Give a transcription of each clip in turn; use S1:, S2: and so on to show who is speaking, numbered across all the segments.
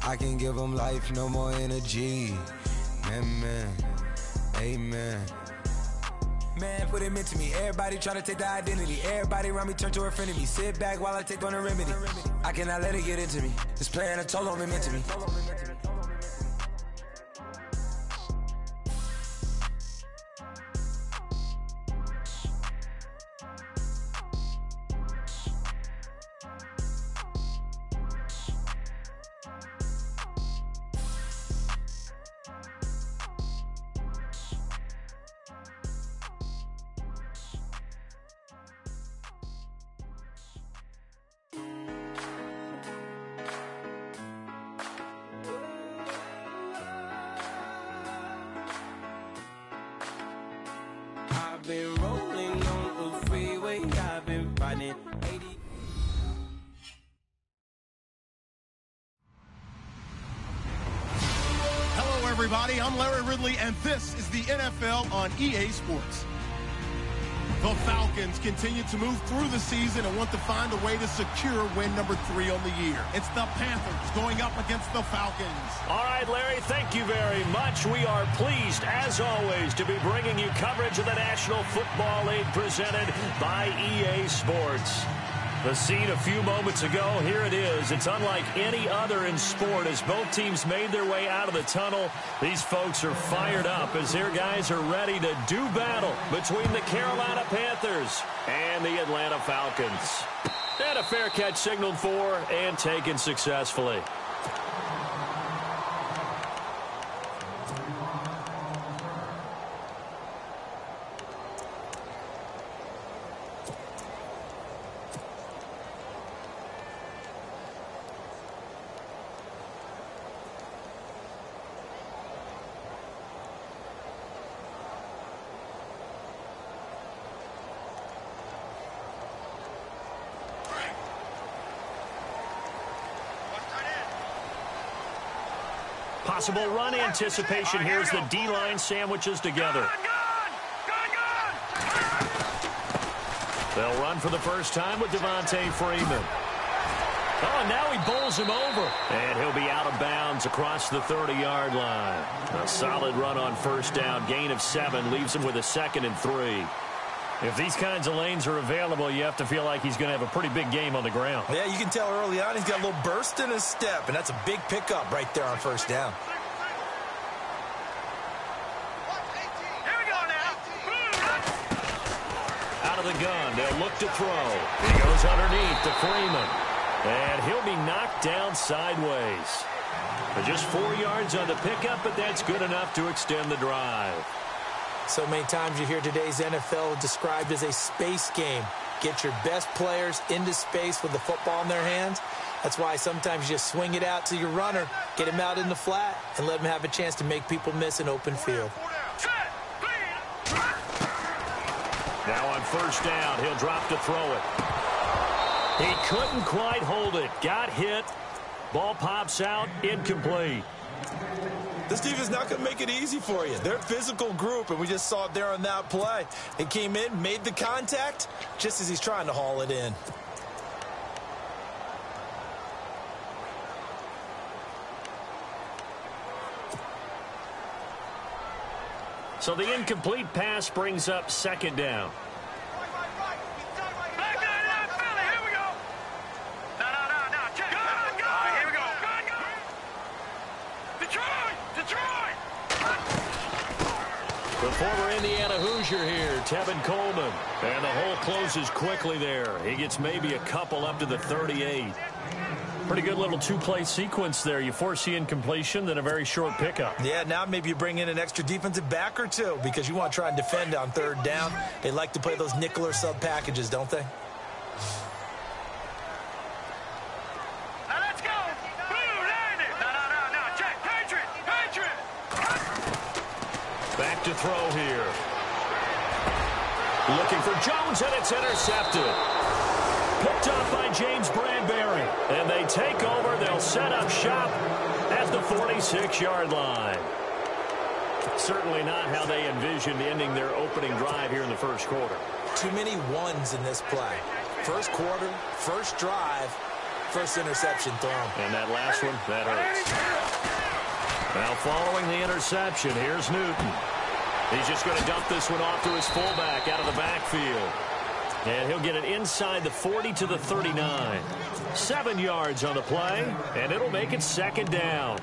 S1: I can give them life, no more energy. Amen, amen. Man, what it meant to me. Everybody trying to take the identity. Everybody around me turn to a friend of me. Sit back while I take on the remedy. I cannot let it get into me. This playing a toll on me mentally.
S2: Been rolling on the freeway, I've been riding 80.
S3: Hello, everybody. I'm Larry Ridley, and this is the NFL on EA Sports. The Falcons continue to move through the season and want to find a way to secure win number 3 on the year. It's the Panthers going up against the Falcons.
S4: All right, Larry, thank you very much. We are pleased, as always, to be bringing you coverage of the National Football League presented by EA Sports. The scene a few moments ago, here it is. It's unlike any other in sport as both teams made their way out of the tunnel. These folks are fired up as their guys are ready to do battle between the Carolina Panthers and the Atlanta Falcons. And a fair catch signaled for and taken successfully. Possible run anticipation. Here's the D-line sandwiches together. They'll run for the first time with Devontae Freeman. Oh, and now he bowls him over. And he'll be out of bounds across the 30-yard line. A solid run on first down. Gain of 7 leaves him with a 2nd and 3. If these kinds of lanes are available, you have to feel like he's going to have a pretty big game on the ground.
S5: Yeah, you can tell early on he's got a little burst in his step, and that's a big pickup right there on first down.
S6: Here we go now.
S4: Out of the gun, they'll look to throw. He goes underneath to Freeman. And he'll be knocked down sideways. Just 4 yards on the pickup, but that's good enough to extend the drive.
S5: So many times you hear today's NFL described as a space game. Get your best players into space with the football in their hands. That's why sometimes you just swing it out to your runner, get him out in the flat, and let him have a chance to make people miss an open field.
S4: Now on first down, he'll drop to throw it. He couldn't quite hold it. Got hit. Ball pops out, incomplete.
S5: This defense is not going to make it easy for you. They're a physical group, and we just saw it there on that play. He came in, made the contact, just as he's trying to haul it in.
S4: So the incomplete pass brings up 2nd down. The former Indiana Hoosier here, Tevin Coleman. And the hole closes quickly there. He gets maybe a couple up to the 38. Pretty good little 2-play sequence there. You force the incompletion, then a very short pickup.
S5: Yeah, now maybe you bring in an extra defensive back or two because you want to try and defend on 3rd down. They like to play those nickel or sub packages, don't they?
S4: Back to throw here. Looking for Jones, and it's intercepted. Picked up by James Bradbury. And they take over. They'll set up shop at the 46-yard line. Certainly not how they envisioned ending their opening drive here in the first quarter.
S5: Too many ones in this play. First quarter, first drive, First interception thrown.
S4: And that last one, that hurts. Now following the interception, here's Newton. He's just going to dump this one off to his fullback out of the backfield. And he'll get it inside the 40 to the 39. 7 yards on the play, and it'll make it second down.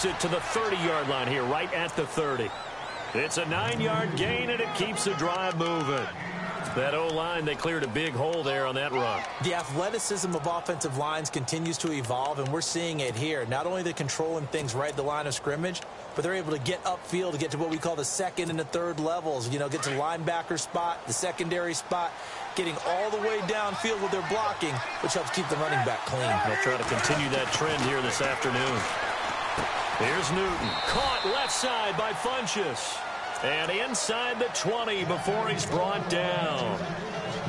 S4: It to the 30-yard line here, right at the 30. It's a 9-yard gain, and it keeps the drive moving. That O-line, they cleared a big hole there on that run.
S5: The athleticism of offensive lines continues to evolve, and we're seeing it here. Not only are they controlling things right at the line of scrimmage, but they're able to get upfield to get to what we call the second and the third levels. You know, get to the linebacker spot, the secondary spot, getting all the way downfield with their blocking, which helps keep the running back clean.
S4: They'll try to continue that trend here this afternoon. Here's Newton, caught left side by Funchess. And inside the 20 before he's brought down.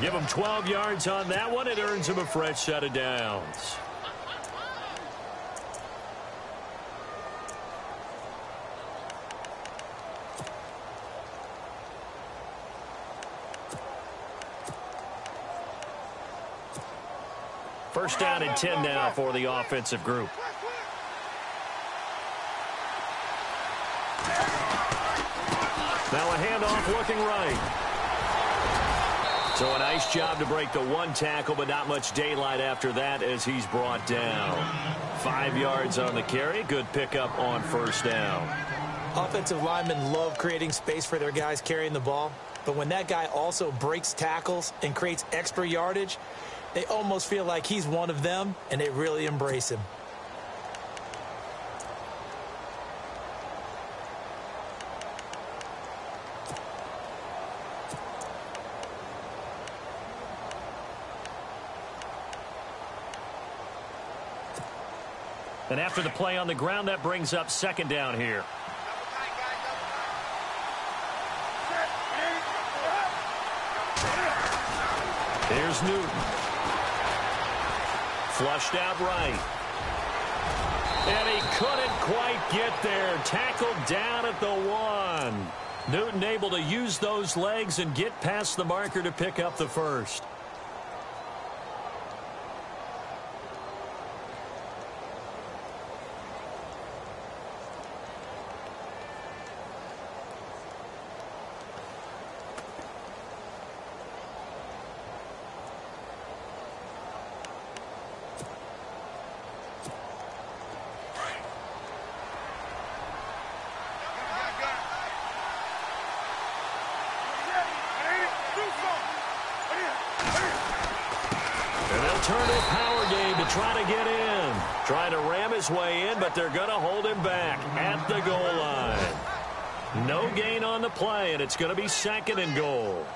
S4: Give him 12 yards on that one. It earns him a fresh set of downs. First down and 10 now for the offensive group. Now a handoff looking right. So a nice job to break the one tackle, but not much daylight after that as he's brought down. 5 yards on the carry. Good pickup on first down.
S5: Offensive linemen love creating space for their guys carrying the ball, but when that guy also breaks tackles and creates extra yardage, they almost feel like he's one of them, and they really embrace him.
S4: And after the play on the ground, that brings up second down here. Here's Newton. Flushed out right. And he couldn't quite get there. Tackled down at the 1. Newton able to use those legs and get past the marker to pick up the first. Turn to a power game to try to get in. Trying to ram his way in, but they're going to hold him back at the goal line. No gain on the play, and it's going to be second and goal.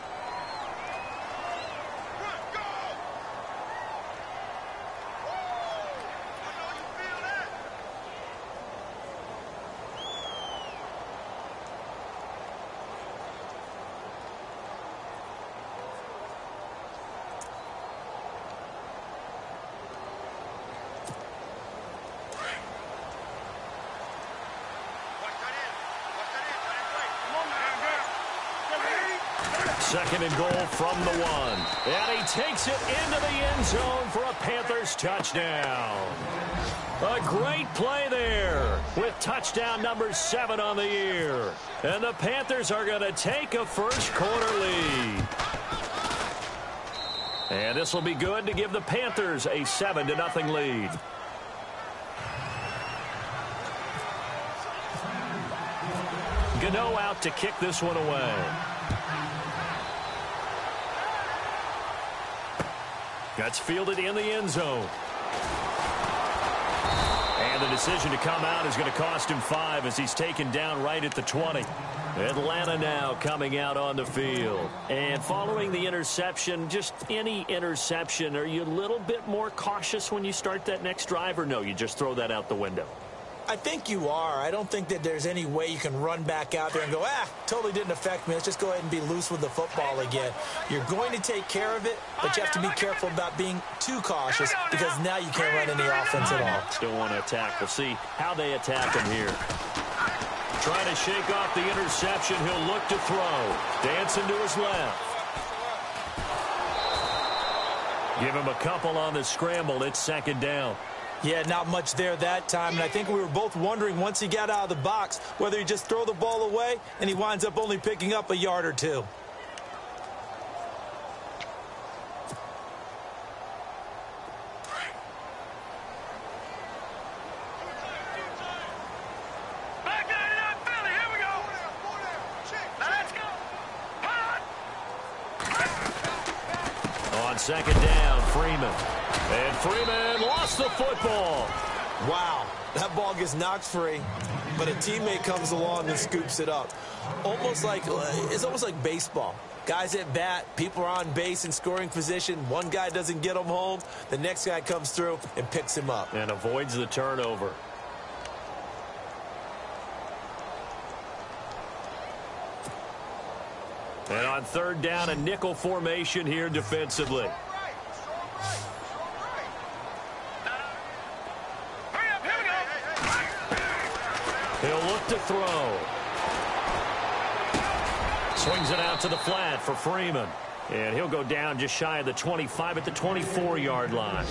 S4: Second and goal from the 1. And he takes it into the end zone for a Panthers touchdown. A great play there with touchdown number 7 on the year. And the Panthers are going to take a first quarter lead. And this will be good to give the Panthers a 7-0 lead. Gano out to kick this one away. That's fielded in the end zone. And the decision to come out is going to cost him 5 as he's taken down right at the 20. Atlanta now coming out on the field. And following the interception, just any interception, are you a little bit more cautious when you start that next drive, or no, you just throw that out the window?
S5: I think you are. I don't think that there's any way you can run back out there and go, totally didn't affect me. Let's just go ahead and be loose with the football again. You're going to take care of it, but you have to be careful about being too cautious because now you can't run any offense at all.
S4: Still want to attack. We'll see how they attack him here. Trying to shake off the interception. He'll look to throw. Dancing to his left. Give him a couple on the scramble. It's second down.
S5: Yeah, not much there that time, and I think we were both wondering once he got out of the box whether he just throw the ball away and he winds up only picking up a yard or two.
S4: On second down, Freeman. And Freeman lost the football.
S5: Wow, that ball gets knocked free, but a teammate comes along and scoops it up. It's almost like baseball. Guys at bat, people are on base in scoring position. One guy doesn't get him home. The next guy comes through and picks him up.
S4: And avoids the turnover. And on third down, a nickel formation here defensively. He'll look to throw. Swings it out to the flat for Freeman. And he'll go down just shy of the 25 at the 24-yard line.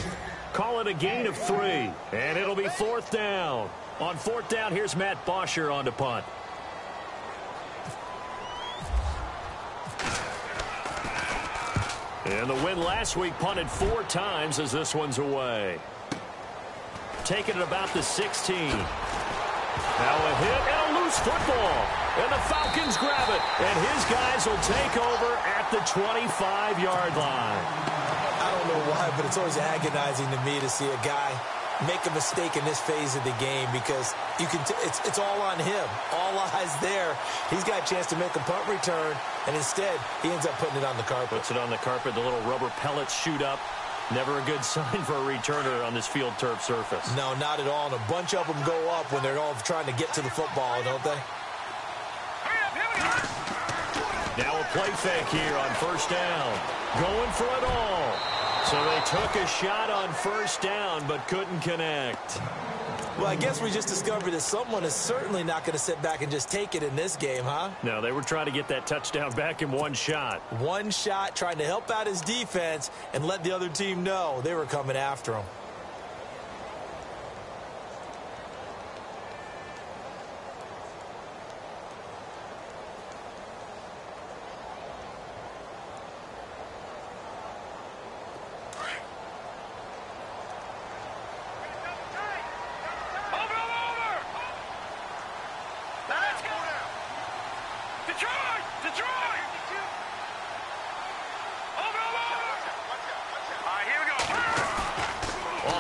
S4: Call it a gain of 3. And it'll be fourth down. On fourth down, here's Matt Bosher on to punt. And the win last week punted 4 times as this one's away. Taking it about the 16. Now a hit and a loose football. And the Falcons grab it. And his guys will take over at the 25-yard line.
S5: I don't know why, but it's always agonizing to me to see a guy make a mistake in this phase of the game because it's all on him. All eyes there. He's got a chance to make a punt return, and instead he ends up putting it on the carpet.
S4: Puts it on the carpet. The little rubber pellets shoot up. Never a good sign for a returner on this field turf surface.
S5: No, not at all. And a bunch of them go up when they're all trying to get to the football, don't they?
S4: Now a play fake here on first down. Going for it all. So they took a shot on first down but couldn't connect.
S5: Well, I guess we just discovered that someone is certainly not going to sit back and just take it in this game, huh?
S4: No, they were trying to get that touchdown back in one shot.
S5: One shot, trying to help out his defense and let the other team know they were coming after him.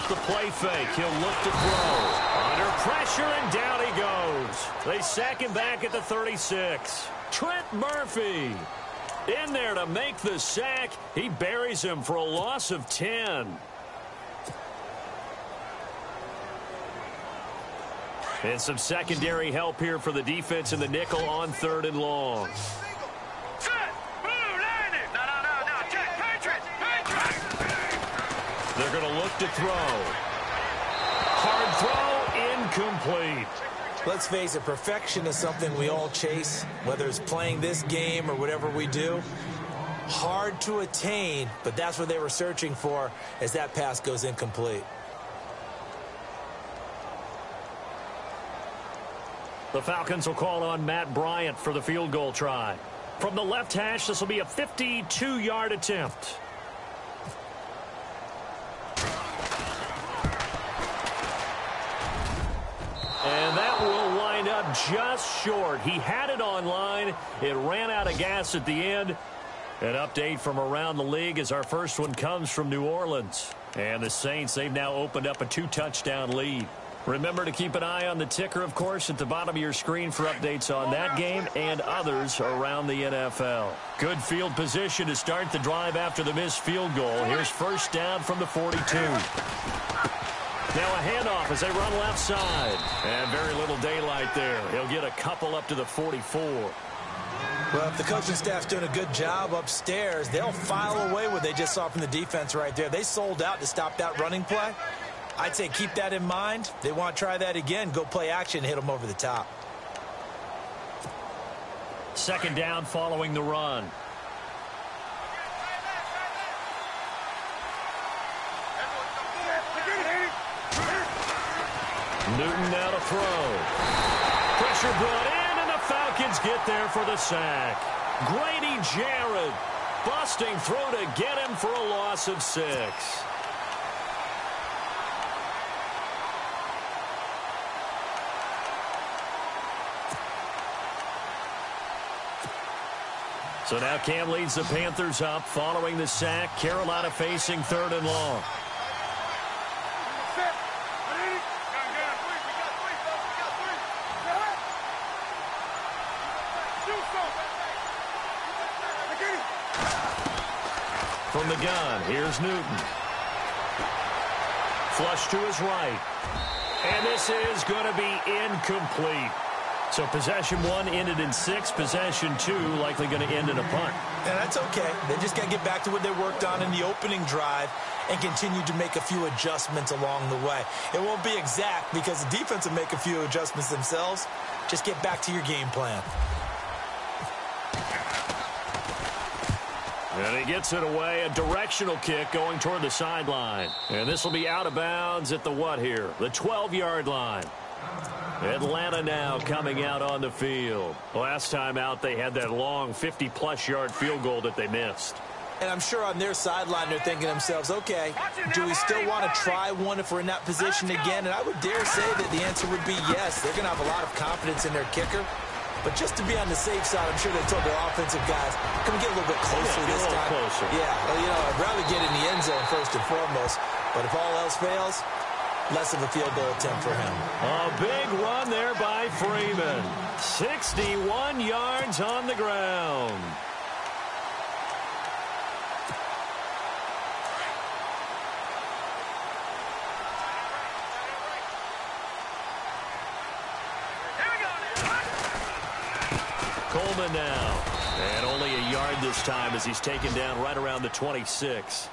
S4: The play fake. He'll look to throw. Under pressure, and down he goes. They sack him back at the 36. Trent Murphy in there to make the sack. He buries him for a loss of 10. And some secondary help here for the defense in the nickel on third and long. They're going to look to throw. Hard throw, incomplete.
S5: Let's face it, perfection is something we all chase, whether it's playing this game or whatever we do. Hard to attain, but that's what they were searching for as that pass goes incomplete.
S4: The Falcons will call on Matt Bryant for the field goal try. From the left hash, this will be a 52-yard attempt. And that will wind up just short. He had it online. It ran out of gas at the end. An update from around the league as our first one comes from New Orleans. And the Saints, they've now opened up a 2-touchdown lead. Remember to keep an eye on the ticker, of course, at the bottom of your screen for updates on that game and others around the NFL. Good field position to start the drive after the missed field goal. Here's first down from the 42. Now a handoff as they run left side. And very little daylight there. He'll get a couple up to the 44.
S5: Well, if the coaching staff's doing a good job upstairs, they'll file away what they just saw from the defense right there. They sold out to stop that running play. I'd say keep that in mind. They want to try that again. Go play action, hit them over the top.
S4: Second down following the run. Newton now to throw. Pressure brought in, and the Falcons get there for the sack. Grady Jarrett busting through to get him for a loss of 6. So now Cam leads the Panthers up following the sack. Carolina facing 3rd and long. From the gun, here's Newton. Flush to his right. And this is going to be incomplete. So possession 1 ended in 6. Possession 2 likely going to end in a punt.
S5: And that's okay. They just got to get back to what they worked on in the opening drive and continue to make a few adjustments along the way. It won't be exact because the defense will make a few adjustments themselves. Just get back to your game plan.
S4: And he gets it away, a directional kick going toward the sideline. And this will be out of bounds at the what here? The 12-yard line. Atlanta now coming out on the field. Last time out, they had that long 50-plus yard field goal that they missed.
S5: And I'm sure on their sideline, they're thinking to themselves, okay, do we still want to try one if we're in that position again? And I would dare say that the answer would be yes. They're going to have a lot of confidence in their kicker. But just to be on the safe side, I'm sure they told their offensive guys, can we get a little bit closer this time?
S4: Closer.
S5: Yeah, well, you know, I'd rather get in the end zone first and foremost. But if all else fails, less of a field goal attempt for him.
S4: A big run there by Freeman. 61 yards on the ground. Coleman now. And only a yard this time as he's taken down right around the 26.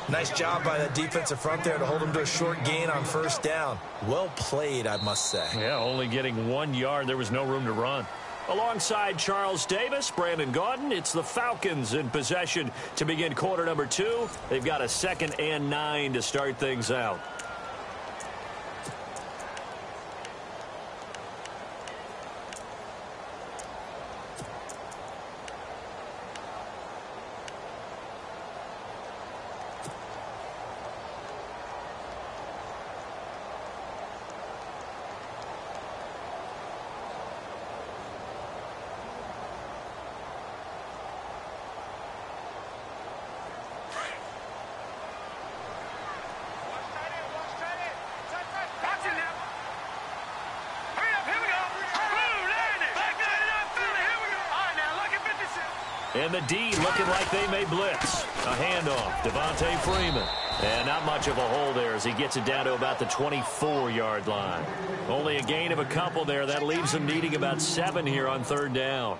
S5: Nice job by that defensive front there to hold him to a short gain on first down. Well played, I must say.
S4: Yeah, only getting 1 yard. There was no room to run. Alongside Charles Davis, Brandon Gaudin, it's the Falcons in possession to begin quarter number 2. They've got a 2nd and 9 to start things out. And the D looking like they may blitz. A handoff, Devontae Freeman. And not much of a hole there as he gets it down to about the 24-yard line. Only a gain of a couple there. That leaves them needing about 7 here on 3rd down.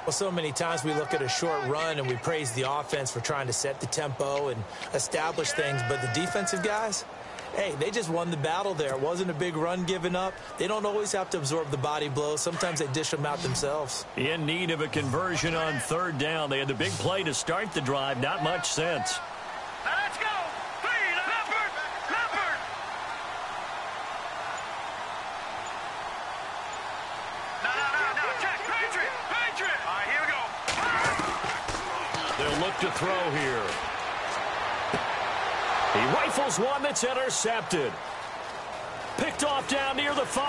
S5: Well, so many times we look at a short run and we praise the offense for trying to set the tempo and establish things. But the defensive guys, hey, they just won the battle there. It wasn't a big run given up. They don't always have to absorb the body blows. Sometimes they dish them out themselves.
S4: In need of a conversion on 3rd down. They had the big play to start the drive. Not much sense.
S6: Now let's go. Leopard. No. Check. Patriot. All right, here we go.
S4: They'll look to throw here. He rifles one that's intercepted. Picked off down near the 5.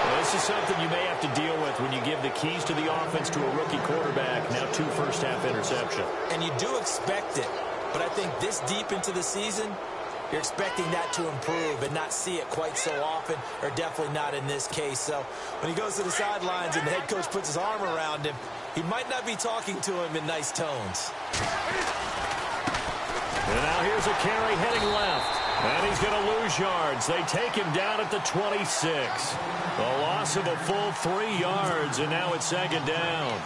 S4: Well, this is something you may have to deal with when you give the keys to the offense to a rookie quarterback. Now 2 first-half interceptions.
S5: And you do expect it. But I think this deep into the season, you're expecting that to improve and not see it quite so often, or definitely not in this case. So when he goes to the sidelines and the head coach puts his arm around him, he might not be talking to him in nice tones.
S4: And now here's a carry heading left. And he's going to lose yards. They take him down at the 26. A loss of a full 3 yards, and now it's second down.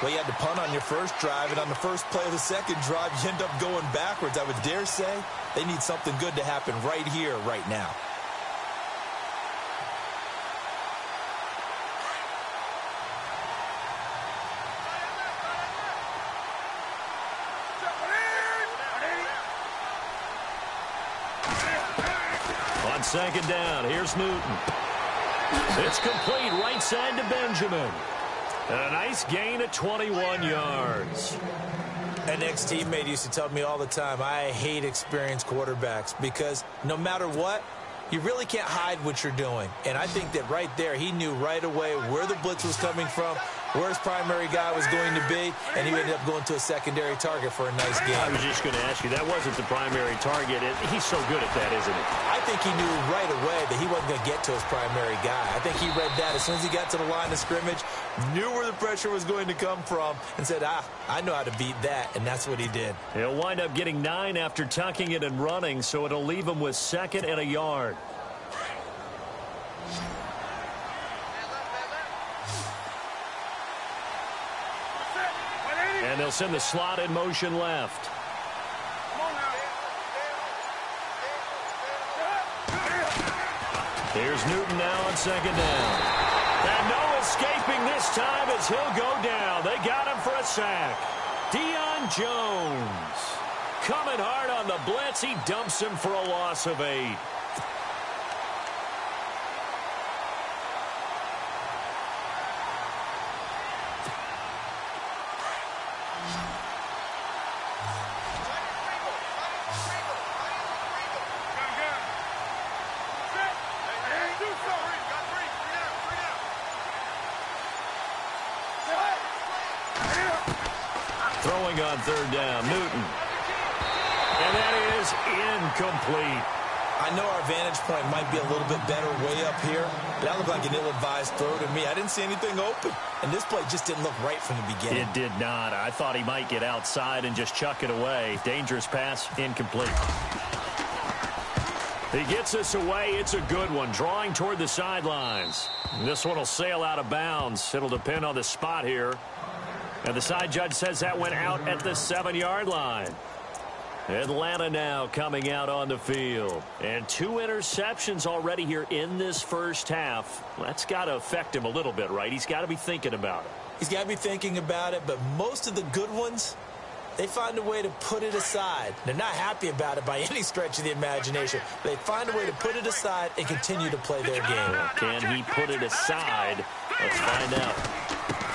S5: Well, you had to punt on your first drive, and on the first play of the second drive, you end up going backwards. I would dare say they need something good to happen right here, right now.
S4: On second down, here's Newton. It's complete right side to Benjamin. And a nice gain of 21 yards.
S5: An ex-teammate used to tell me all the time, I hate experienced quarterbacks because no matter what, you really can't hide what you're doing. And I think that right there, he knew right away where the blitz was coming from, where his primary guy was going to be, and he ended up going to a secondary target for a nice game.
S4: I was just going to ask you, that wasn't the primary target. He's so good at that, isn't he?
S5: I think he knew right away that he wasn't going to get to his primary guy. I think he read that as soon as he got to the line of scrimmage, knew where the pressure was going to come from, and said, I know how to beat that, and that's what he did.
S4: He'll wind up getting 9 after tucking it and running, so it'll leave him with 2nd and a yard. And they'll send the slot in motion left. Here's Newton now on second down. And no escaping this time as he'll go down. They got him for a sack. Deion Jones coming hard on the blitz. He dumps him for a loss of 8. Throwing on third down, Newton. And that is incomplete.
S5: I know our vantage point might be a little bit better way up here, but that looked like an ill-advised throw to me. I didn't see anything open, and this play just didn't look right from the beginning.
S4: It did not. I thought he might get outside and just chuck it away. Dangerous pass, incomplete. He gets this away. It's a good one, drawing toward the sidelines. This one will sail out of bounds. It'll depend on the spot here. And the side judge says that went out at the 7-yard line. Atlanta now coming out on the field. And 2 interceptions already here in this first half. That's got to affect him a little bit, right? He's got to be thinking about it.
S5: He's got to be thinking about it, but most of the good ones, they find a way to put it aside. They're not happy about it by any stretch of the imagination. They find a way to put it aside and continue to play their game.
S4: Can he put it aside? Let's find out.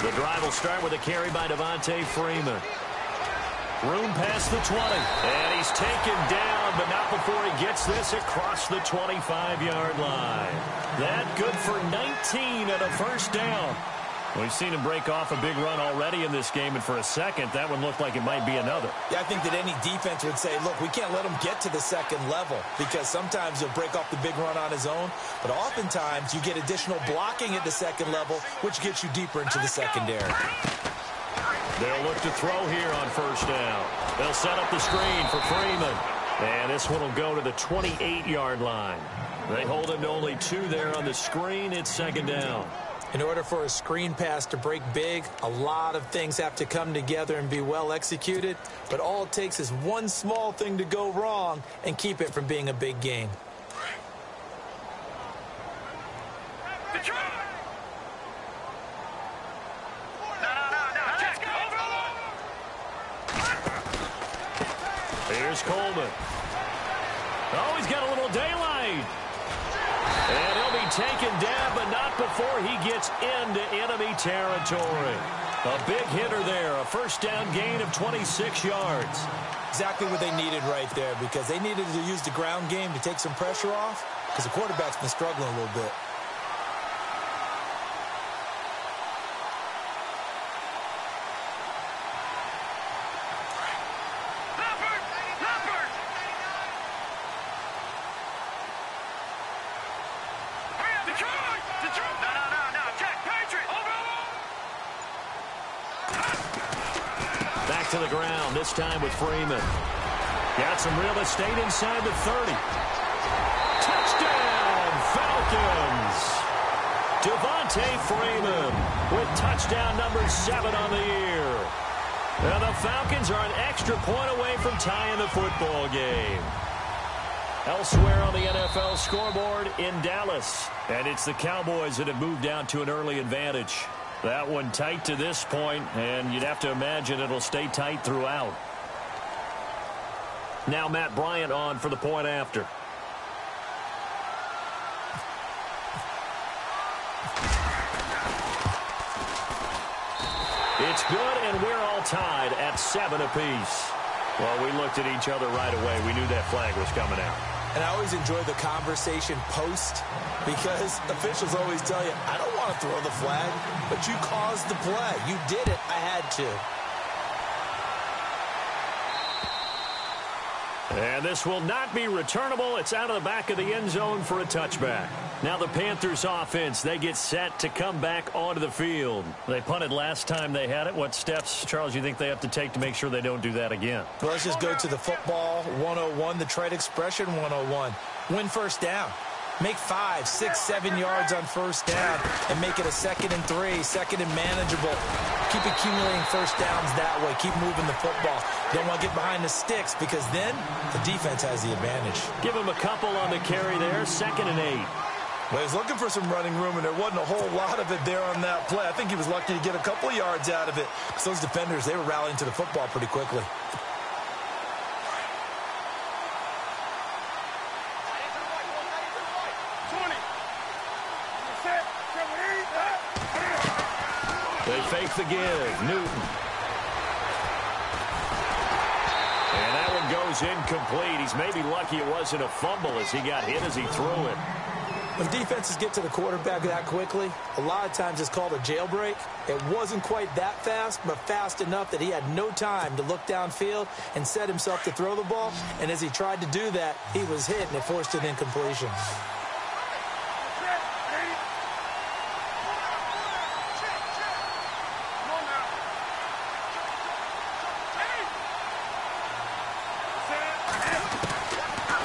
S4: The drive will start with a carry by Devontae Freeman. Room past the 20. And he's taken down, but not before he gets this across the 25-yard line. That good for 19 and a first down. We've seen him break off a big run already in this game, and for a second, that one looked like it might be another.
S5: Yeah, I think that any defense would say, look, we can't let him get to the second level because sometimes he'll break off the big run on his own, but oftentimes you get additional blocking at the second level, which gets you deeper into the secondary.
S4: They'll look to throw here on first down. They'll set up the screen for Freeman, and this one will go to the 28-yard line. They hold him to only 2 there on the screen. It's second down.
S5: In order for a screen pass to break big, a lot of things have to come together and be well executed. But all it takes is one small thing to go wrong and keep it from being a big gain.
S4: Here's Coleman. Oh, he's got a little daylight. And he'll be taken down, but not before he gets into enemy territory. A big hitter there, a first down gain of 26 yards.
S5: Exactly what they needed right there because they needed to use the ground game to take some pressure off because the quarterback's been struggling a little bit.
S4: To the ground, this time with Freeman. Got some real estate inside the 30. Touchdown, Falcons! Devontae Freeman with touchdown number 7 on the year. And the Falcons are an extra point away from tying the football game. Elsewhere on the NFL scoreboard in Dallas. And it's the Cowboys that have moved down to an early advantage. That one tight to this point, and you'd have to imagine it'll stay tight throughout. Now Matt Bryant on for the point after. It's good, and we're all tied at 7 apiece. Well, we looked at each other right away. We knew that flag was coming out.
S5: And I always enjoy the conversation post because officials always tell you, I don't want to throw the flag, but you caused the play. You did it. I had to.
S4: And this will not be returnable. It's out of the back of the end zone for a touchback. Now the Panthers offense, they get set to come back onto the field. They punted last time they had it. What steps, Charles, you think they have to take to make sure they don't do that again?
S5: Well, let's just go to the football 101, the trade expression 101. Win first down. Make 5, 6, 7 yards on first down and make it a 2nd and 3, 2nd and manageable. Keep accumulating first downs that way. Keep moving the football. Don't want to get behind the sticks because then the defense has the advantage.
S4: Give him a couple on the carry there, 2nd and 8.
S5: Well, he was looking for some running room, and there wasn't a whole lot of it there on that play. I think he was lucky to get a couple of yards out of it because those defenders, they were rallying to the football pretty quickly.
S4: They fake the give. Newton. And that one goes incomplete. He's maybe lucky it wasn't a fumble as he got hit as he threw it.
S5: When defenses get to the quarterback that quickly, a lot of times it's called a jailbreak. It wasn't quite that fast, but fast enough that he had no time to look downfield and set himself to throw the ball. And as he tried to do that, he was hit, and it forced an incompletion.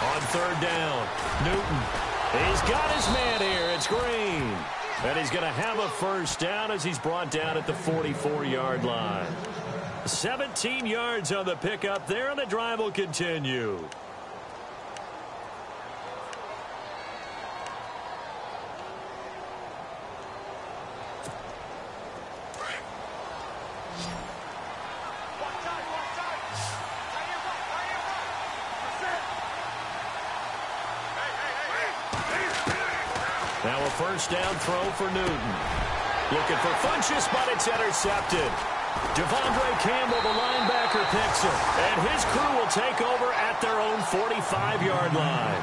S4: On 3rd down, Newton. He's got his man here. It's Green. And he's going to have a first down as he's brought down at the 44-yard line. 17 yards on the pickup there, and the drive will continue. Now a first down throw for Newton. Looking for Funchess, but it's intercepted. Devondre Campbell, the linebacker, picks it. And his crew will take over at their own 45-yard line.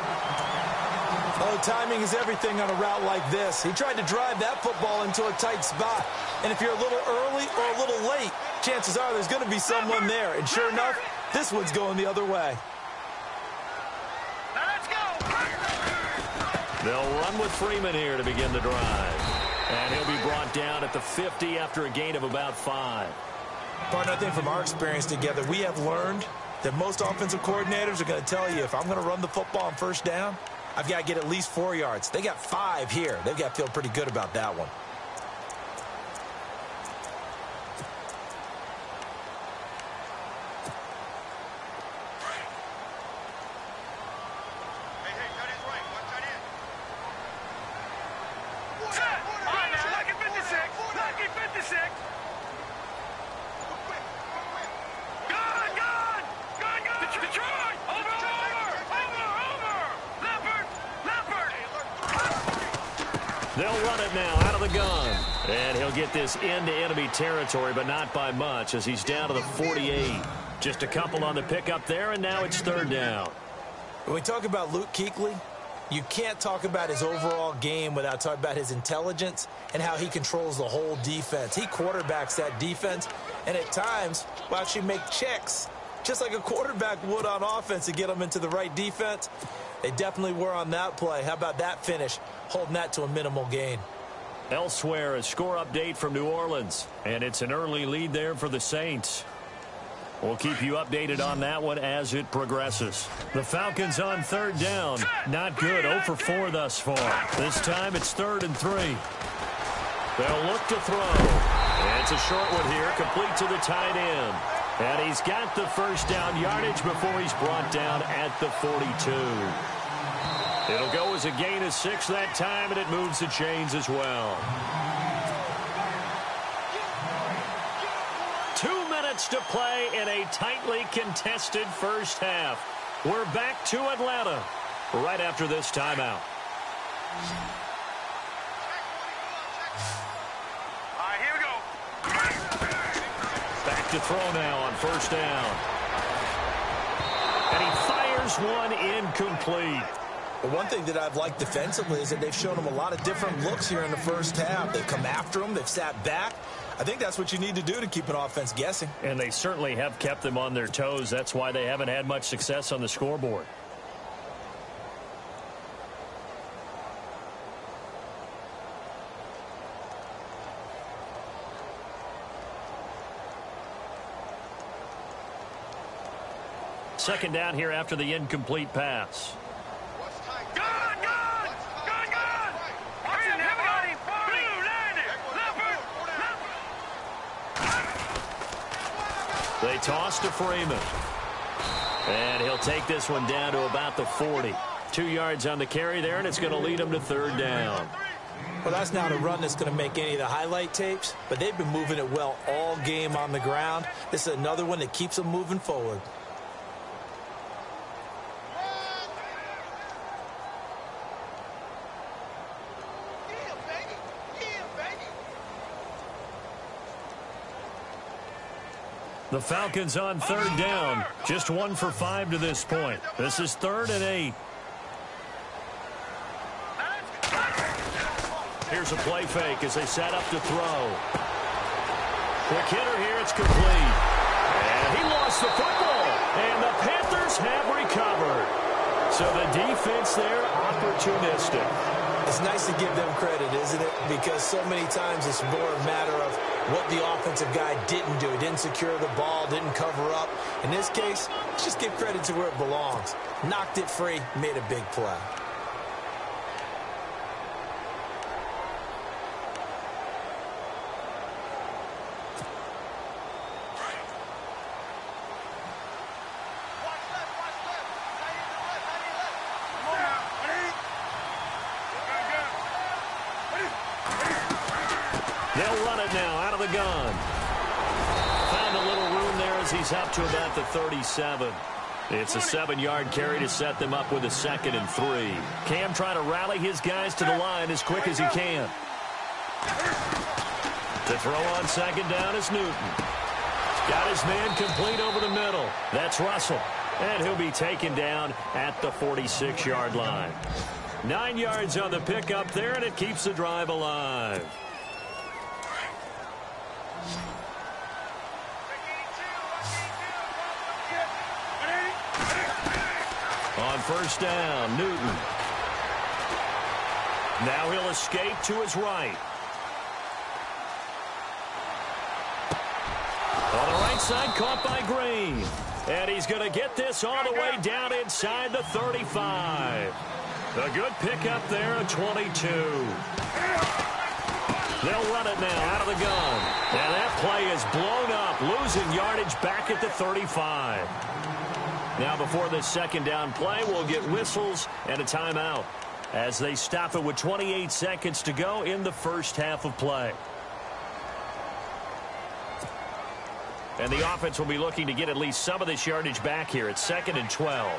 S5: Oh, timing is everything on a route like this. He tried to drive that football into a tight spot. And if you're a little early or a little late, chances are there's going to be someone there. And sure enough, this one's going the other way.
S4: They'll run with Freeman here to begin the drive. And he'll be brought down at the 50 after a gain of about 5.
S5: Partner, I think from our experience together, we have learned that most offensive coordinators are going to tell you, if I'm going to run the football on first down, I've got to get at least 4 yards. They got 5 here. They've got to feel pretty good about that one.
S4: They'll run it now out of the gun. And he'll get this into enemy territory, but not by much as he's down to the 48. Just a couple on the pickup there, and now it's 3rd down.
S5: When we talk about Luke Kuechly, you can't talk about his overall game without talking about his intelligence and how he controls the whole defense. He quarterbacks that defense, and at times will actually make checks, just like a quarterback would on offense to get them into the right defense. They definitely were on that play. How about that finish, holding that to a minimal gain?
S4: Elsewhere, a score update from New Orleans, and it's an early lead there for the Saints. We'll keep you updated on that one as it progresses. The Falcons on 3rd down. Not good. 0 for 4 thus far. This time it's 3rd and 3. They'll look to throw. And it's a short one here, complete to the tight end. And he's got the first down yardage before he's brought down at the 42. It'll go as a gain of 6 that time, and it moves the chains as well. 2 minutes to play in a tightly contested first half. We're back to Atlanta right after this timeout.
S6: All right, here we go.
S4: Back to throw now on 1st down. And he fires one incomplete.
S5: The one thing that I've liked defensively is that they've shown him a lot of different looks here in the first half. They've come after him. They've sat back. I think that's what you need to do to keep an offense guessing.
S4: And they certainly have kept them on their toes. That's why they haven't had much success on the scoreboard. Second down here after the incomplete pass. They toss to Freeman. And he'll take this one down to about the 40. 2 yards on the carry there, and it's going to lead him to 3rd down.
S5: Well, that's not a run that's going to make any of the highlight tapes, but they've been moving it well all game on the ground. This is another one that keeps them moving forward.
S4: The Falcons on 3rd down. Just 1 for 5 to this point. This is 3rd and 8. Here's a play fake as they set up to throw. Quick hitter here. It's complete. And he lost the football. And the Panthers have recovered. So the defense there, opportunistic.
S5: It's nice to give them credit, isn't it? Because so many times it's more a matter of what the offensive guy didn't do. He didn't secure the ball, didn't cover up. In this case, let's just give credit to where it belongs. Knocked it free, made a big play.
S4: They'll run it now out of the gun. Found a little room there as he's up to about the 37. It's a 7-yard carry to set them up with a 2nd and 3. Cam trying to rally his guys to the line as quick as he can. To throw on 2nd down is Newton. Got his man complete over the middle. That's Russell. And he'll be taken down at the 46-yard line. 9 yards on the pickup there, and it keeps the drive alive. On 1st down, Newton. Now he'll escape to his right. On the right side, caught by Green. And he's going to get this all the way down inside the 35. A good pickup there at 22. They'll run it now out of the gun. And that play is blown up, losing yardage back at the 35. Now before this 2nd down play, we'll get whistles and a timeout as they stop it with 28 seconds to go in the first half of play. And the offense will be looking to get at least some of this yardage back here at 2nd and 12.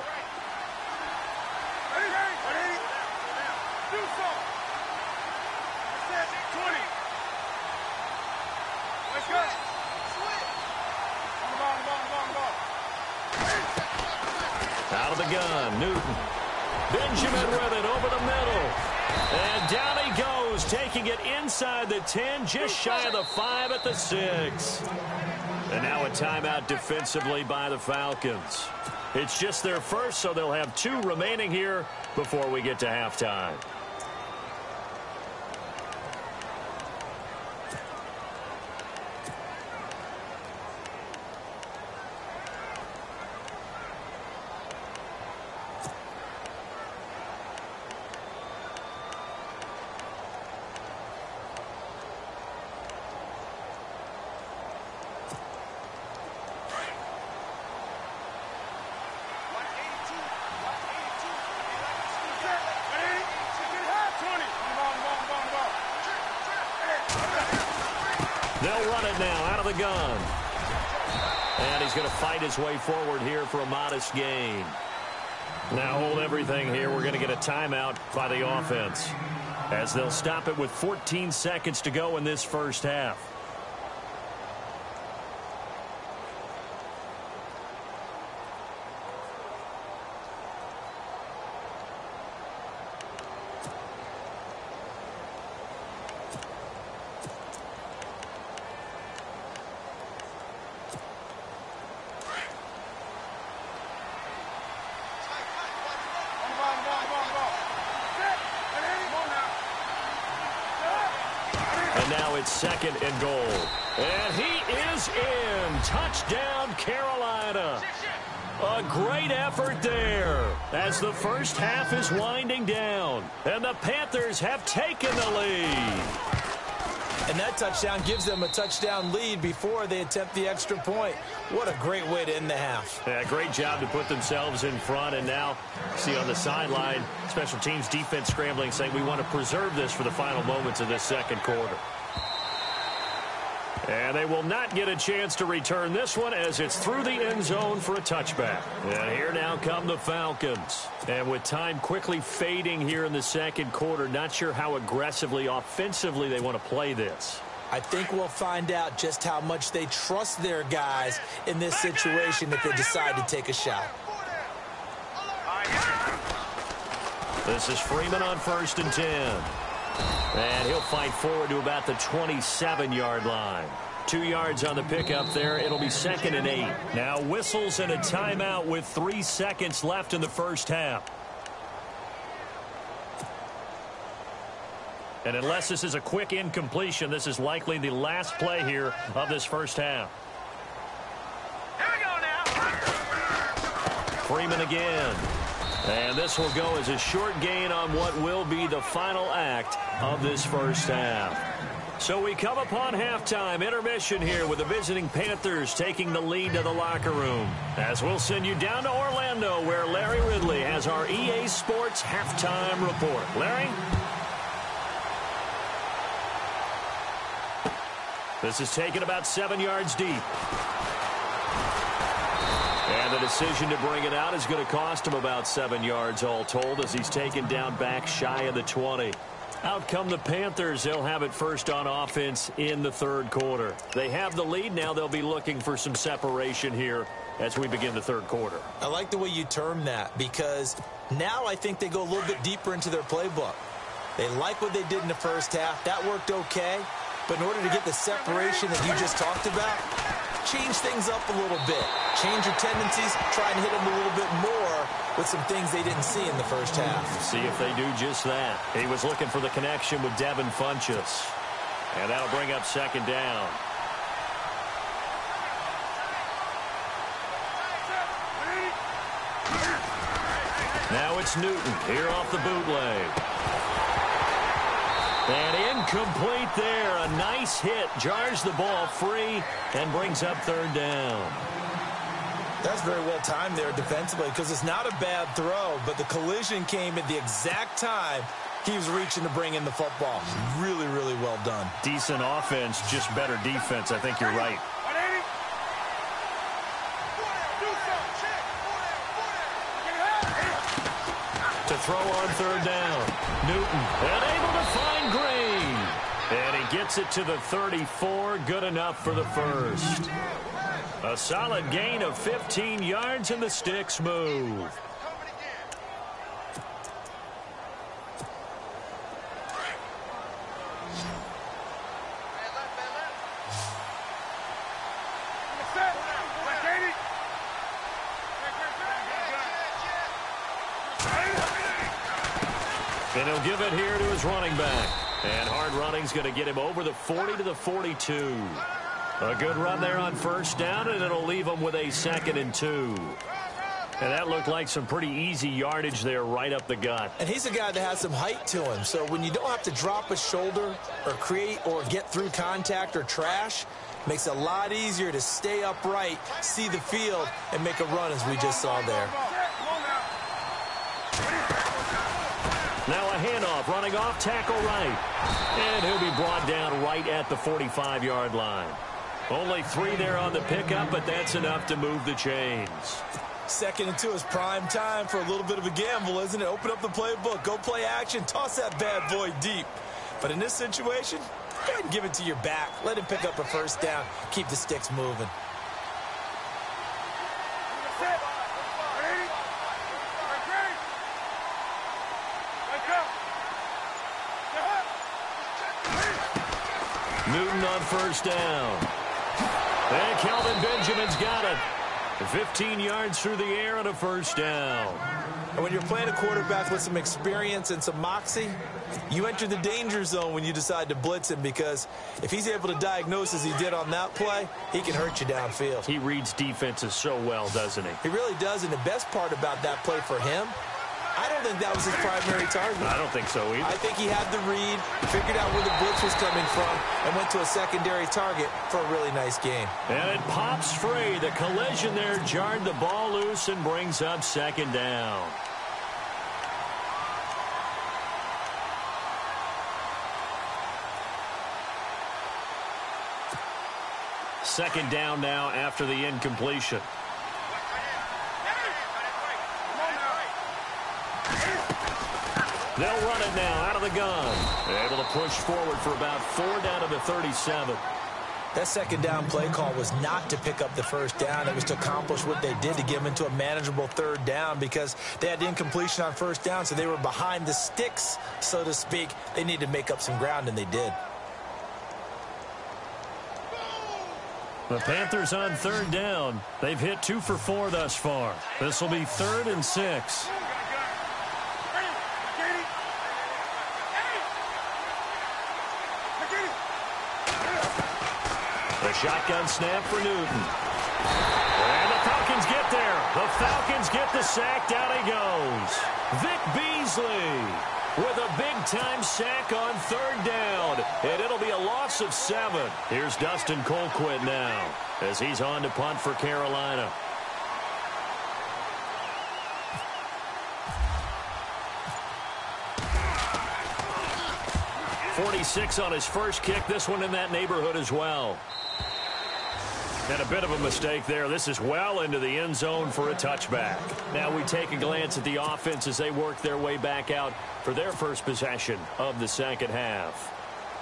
S4: Out of the gun, Newton. Benjamin with it over the middle. And down he goes, taking it inside the 10, just shy of the 5 at the 6. And now a timeout defensively by the Falcons. It's just their first, so they'll have 2 remaining here before we get to halftime. They'll run it now out of the gun. And he's going to fight his way forward here for a modest gain. Now hold everything here. We're going to get a timeout by the offense, as they'll stop it with 14 seconds to go in this first half. And now it's 2nd and goal. And he is in. Touchdown, Carolina. A great effort there as the first half is winding down. And the Panthers have taken the lead.
S5: And that touchdown gives them a touchdown lead before they attempt the extra point. What a great way to end the half.
S4: Yeah, great job to put themselves in front. And now, see on the sideline, special teams defense scrambling, saying we want to preserve this for the final moments of this second quarter. And they will not get a chance to return this one as it's through the end zone for a touchback. And here now come the Falcons. And with time quickly fading here in the second quarter, not sure how aggressively, offensively they want to play this.
S5: I think we'll find out just how much they trust their guys in this situation if they decide to take a shot.
S4: This is Freeman on 1st and 10. And he'll fight forward to about the 27-yard line. 2 yards on the pickup there. It'll be 2nd and 8. Now whistles and a timeout with 3 seconds left in the first half. And unless this is a quick incompletion, this is likely the last play here of this first half.
S6: Here we go now.
S4: Freeman again. And this will go as a short gain on what will be the final act of this first half. So we come upon halftime intermission here with the visiting Panthers taking the lead to the locker room. As we'll send you down to Orlando where Larry Ridley has our EA Sports halftime report. Larry? This is taken about 7 yards deep. And the decision to bring it out is going to cost him about 7 yards all told as he's taken down back shy of the 20. Out come the Panthers. They'll have it first on offense in the third quarter. They have the lead. Now they'll be looking for some separation here as we begin the third quarter.
S5: I like the way you term that because now I think they go a little bit deeper into their playbook. They like what they did in the first half. That worked okay. But in order to get the separation that you just talked about, change things up a little bit. Change your tendencies, try and hit them a little bit more with some things they didn't see in the first half.
S4: See if they do just that. He was looking for the connection with Devin Funchess. And that'll bring up 2nd down. Now it's Newton here off the bootleg. And incomplete there. A nice hit. Jars the ball free and brings up 3rd down.
S5: That's very well timed there defensively because it's not a bad throw, but the collision came at the exact time he was reaching to bring in the football. Really, really well done.
S4: Decent offense, just better defense. I think you're right. To throw on 3rd down. Newton and able to find Green. And he gets it to the 34. Good enough for the first. A solid gain of 15 yards and the sticks move. And he'll give it here to his running back. And hard running's going to get him over the 40 to the 42. A good run there on 1st down, and it'll leave him with a 2nd and 2. And that looked like some pretty easy yardage there right up the gut.
S5: And he's a guy that has some height to him. So when you don't have to drop a shoulder or create or get through contact or trash, makes it a lot easier to stay upright, see the field, and make a run as we just saw there.
S4: Now a handoff, running off, tackle right. And he'll be brought down right at the 45-yard line. Only 3 there on the pickup, but that's enough to move the chains.
S5: 2nd and 2 is prime time for a little bit of a gamble, isn't it? Open up the playbook, go play action, toss that bad boy deep. But in this situation, go ahead and give it to your back. Let him pick up a first down. Keep the sticks moving.
S4: Newton on first down. And Kelvin Benjamin's got it. 15 yards through the air and a first down.
S5: And when you're playing a quarterback with some experience and some moxie, you enter the danger zone when you decide to blitz him, because if he's able to diagnose as he did on that play, he can hurt you downfield.
S4: He reads defenses so well, doesn't he?
S5: He really does, and the best part about that play for him, I don't think that was his primary target.
S4: I don't think so either.
S5: I think he had the read, figured out where the blitz was coming from, and went to a secondary target for a really nice game.
S4: And it pops free. The collision there jarred the ball loose and brings up 2nd down. Second down now after the incompletion. They'll run it now out of the gun. Able to push forward for about 4 down to the 37.
S5: That 2nd down play call was not to pick up the first down. It was to accomplish what they did, to get them into a manageable 3rd down, because they had incompletion on first down, so they were behind the sticks, so to speak. They needed to make up some ground, and they did.
S4: The Panthers on 3rd down. They've hit 2 for 4 thus far. This will be 3rd and 6. The shotgun snap for Newton. And the Falcons get there. The Falcons get the sack. Down he goes. Vic Beasley with a big-time sack on 3rd down. And it'll be a loss of 7. Here's Dustin Colquitt now as he's on to punt for Carolina. .46 on his first kick. This one in that neighborhood as well. And a bit of a mistake there. This is well into the end zone for a touchback. Now we take a glance at the offense as they work their way back out for their first possession of the 2nd half.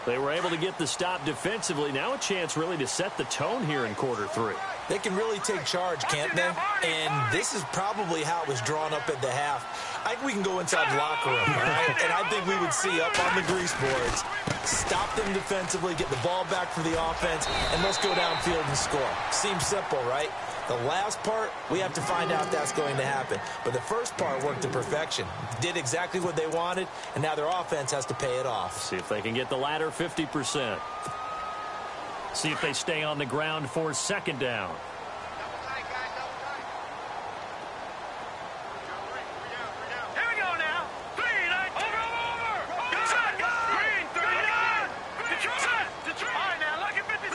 S4: They were able to get the stop defensively. Now a chance really to set the tone here in quarter 3.
S5: They can really take charge, can't they? And this is probably how it was drawn up at the half. I think we can go inside the locker room, all right? And I think we would see up on the grease boards, stop them defensively, get the ball back for the offense, and let's go downfield and score. Seems simple, right? The last part, we have to find out if that's going to happen. But the first part worked to perfection. Did exactly what they wanted, and now their offense has to pay it off.
S4: See if they can get the latter 50%. See if they stay on the ground for 2nd down.
S6: Here we go now. Green, over. Good. Green, 39. Detroit. All right, now, look at 50.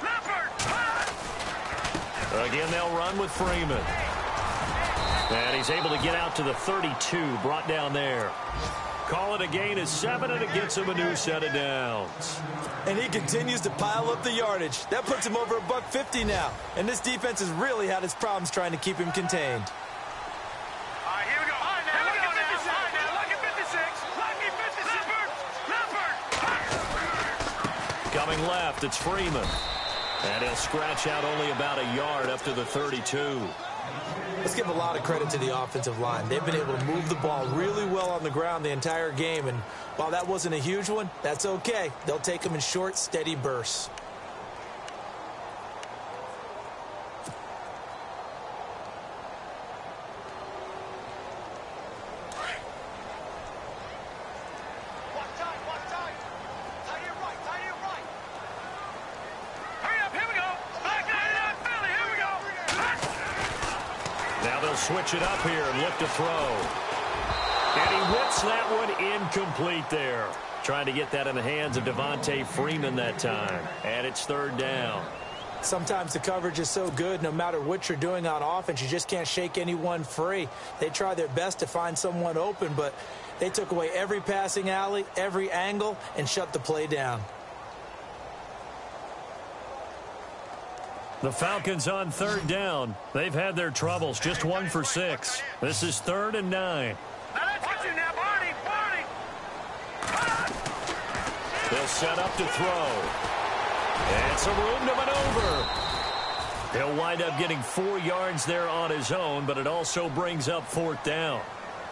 S6: Leopard.
S4: Again, they'll run with Freeman. And he's able to get out to the 32, brought down there. Call it a gain of 7, and it gets him a new set of downs.
S5: And he continues to pile up the yardage. That puts him over $150 now. And this defense has really had its problems trying to keep him contained.
S6: All right, here we go. All right, now, look at 56. Lucky 56. Leopard.
S4: Coming left, it's Freeman. And he'll scratch out only about a yard up to the 32.
S5: Let's give a lot of credit to the offensive line. They've been able to move the ball really well on the ground the entire game. And while that wasn't a huge one, that's okay. They'll take them in short, steady bursts.
S4: Switch it up here and look to throw. And he whips that one incomplete there. Trying to get that in the hands of Devontae Freeman that time. And it's 3rd down.
S5: Sometimes the coverage is so good, no matter what you're doing on offense, you just can't shake anyone free. They try their best to find someone open, but they took away every passing alley, every angle, and shut the play down.
S4: The Falcons on third down. They've had their troubles, just 1 for 6. This is 3rd and 9. They'll set up to throw. And some room to maneuver. He'll wind up getting 4 yards there on his own, but it also brings up 4th down.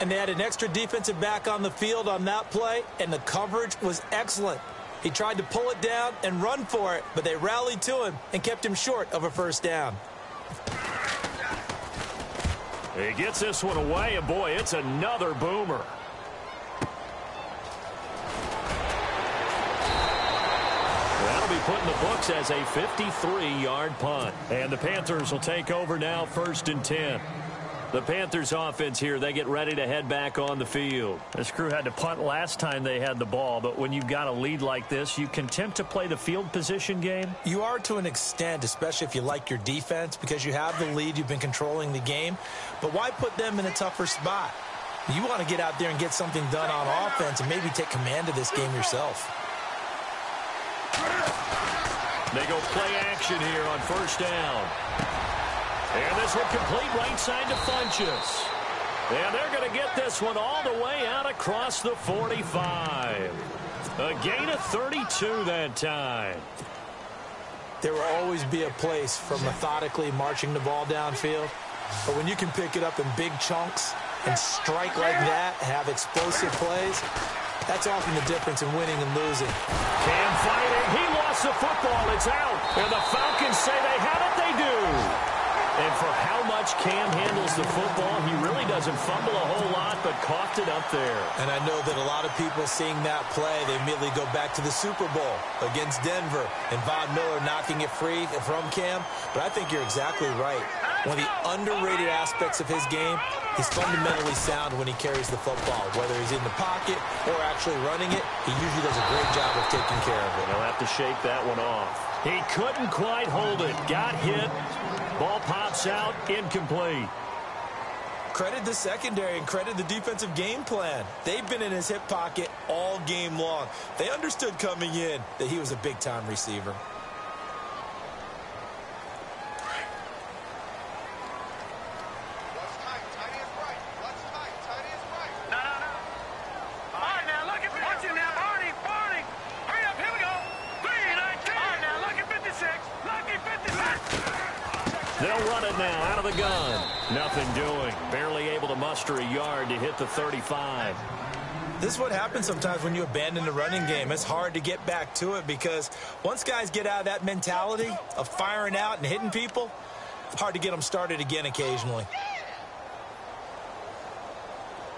S5: And they had an extra defensive back on the field on that play, and the coverage was excellent. He tried to pull it down and run for it, but they rallied to him and kept him short of a 1st down.
S4: He gets this one away, and boy, it's another boomer. That'll be put in the books as a 53-yard punt. And the Panthers will take over now, 1st and 10. The Panthers offense here, they get ready to head back on the field.
S7: This crew had to punt last time they had the ball, but when you've got a lead like this, you can attempt to play the field position game.
S5: You are to an extent, especially if you like your defense, because you have the lead, you've been controlling the game. But why put them in a tougher spot? You want to get out there and get something done on offense and maybe take command of this game yourself.
S4: They go play action here on 1st down. And this one complete right side to Funchess. And they're going to get this one all the way out across the 45. A gain of 32 that time.
S5: There will always be a place for methodically marching the ball downfield. But when you can pick it up in big chunks and strike like that, have explosive plays, that's often the difference in winning and losing.
S4: Cam fighting. He lost the football. It's out. And the Falcons say they have it. They do. And for how much Cam handles the football, he really doesn't fumble a whole lot, but coughed it up there.
S5: And I know that a lot of people seeing that play, they immediately go back to the Super Bowl against Denver and Von Miller knocking it free from Cam. But I think you're exactly right. One of the underrated aspects of his game, he's fundamentally sound when he carries the football. Whether he's in the pocket or actually running it, he usually does a great job of taking care of it.
S4: He'll have to shake that one off. He couldn't quite hold it. Got hit. Ball pops out, incomplete.
S5: Credit the secondary and credit the defensive game plan. They've been in his hip pocket all game long. They understood coming in that he was a big-time receiver.
S4: They'll run it now out of the gun. Nothing doing. Barely able to muster a yard to hit the 35.
S5: This is what happens sometimes when you abandon the running game. It's hard to get back to it because once guys get out of that mentality of firing out and hitting people, it's hard to get them started again occasionally.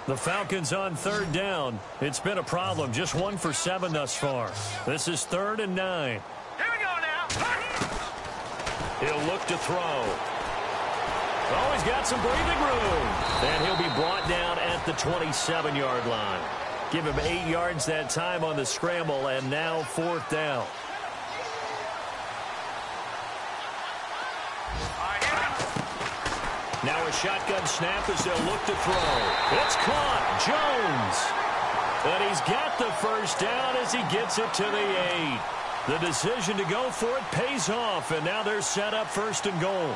S4: The Falcons on 3rd down. It's been a problem. Just 1 for 7 thus far. This is 3rd and 9.
S6: Here we go now.
S4: He'll look to throw. Oh, he's got some breathing room. And he'll be brought down at the 27-yard line. Give him 8 yards that time on the scramble, and now 4th down. Now a shotgun snap as they'll look to throw. It's caught. Jones. And he's got the 1st down as he gets it to the 8. The decision to go for it pays off, and now they're set up 1st and goal.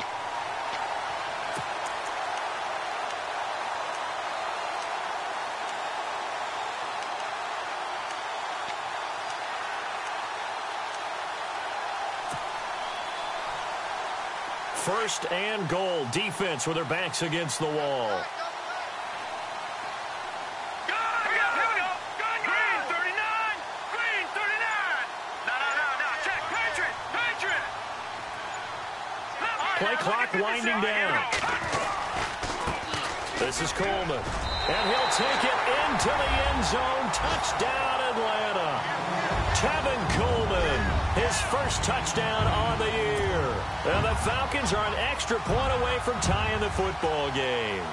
S4: First and goal. Defense with their backs against the wall. Play clock winding down. This is Coleman. And he'll take it into the end zone. Touchdown, Atlanta. Tevin Coleman, his 1st touchdown on the year. And the Falcons are an extra point away from tying the football game.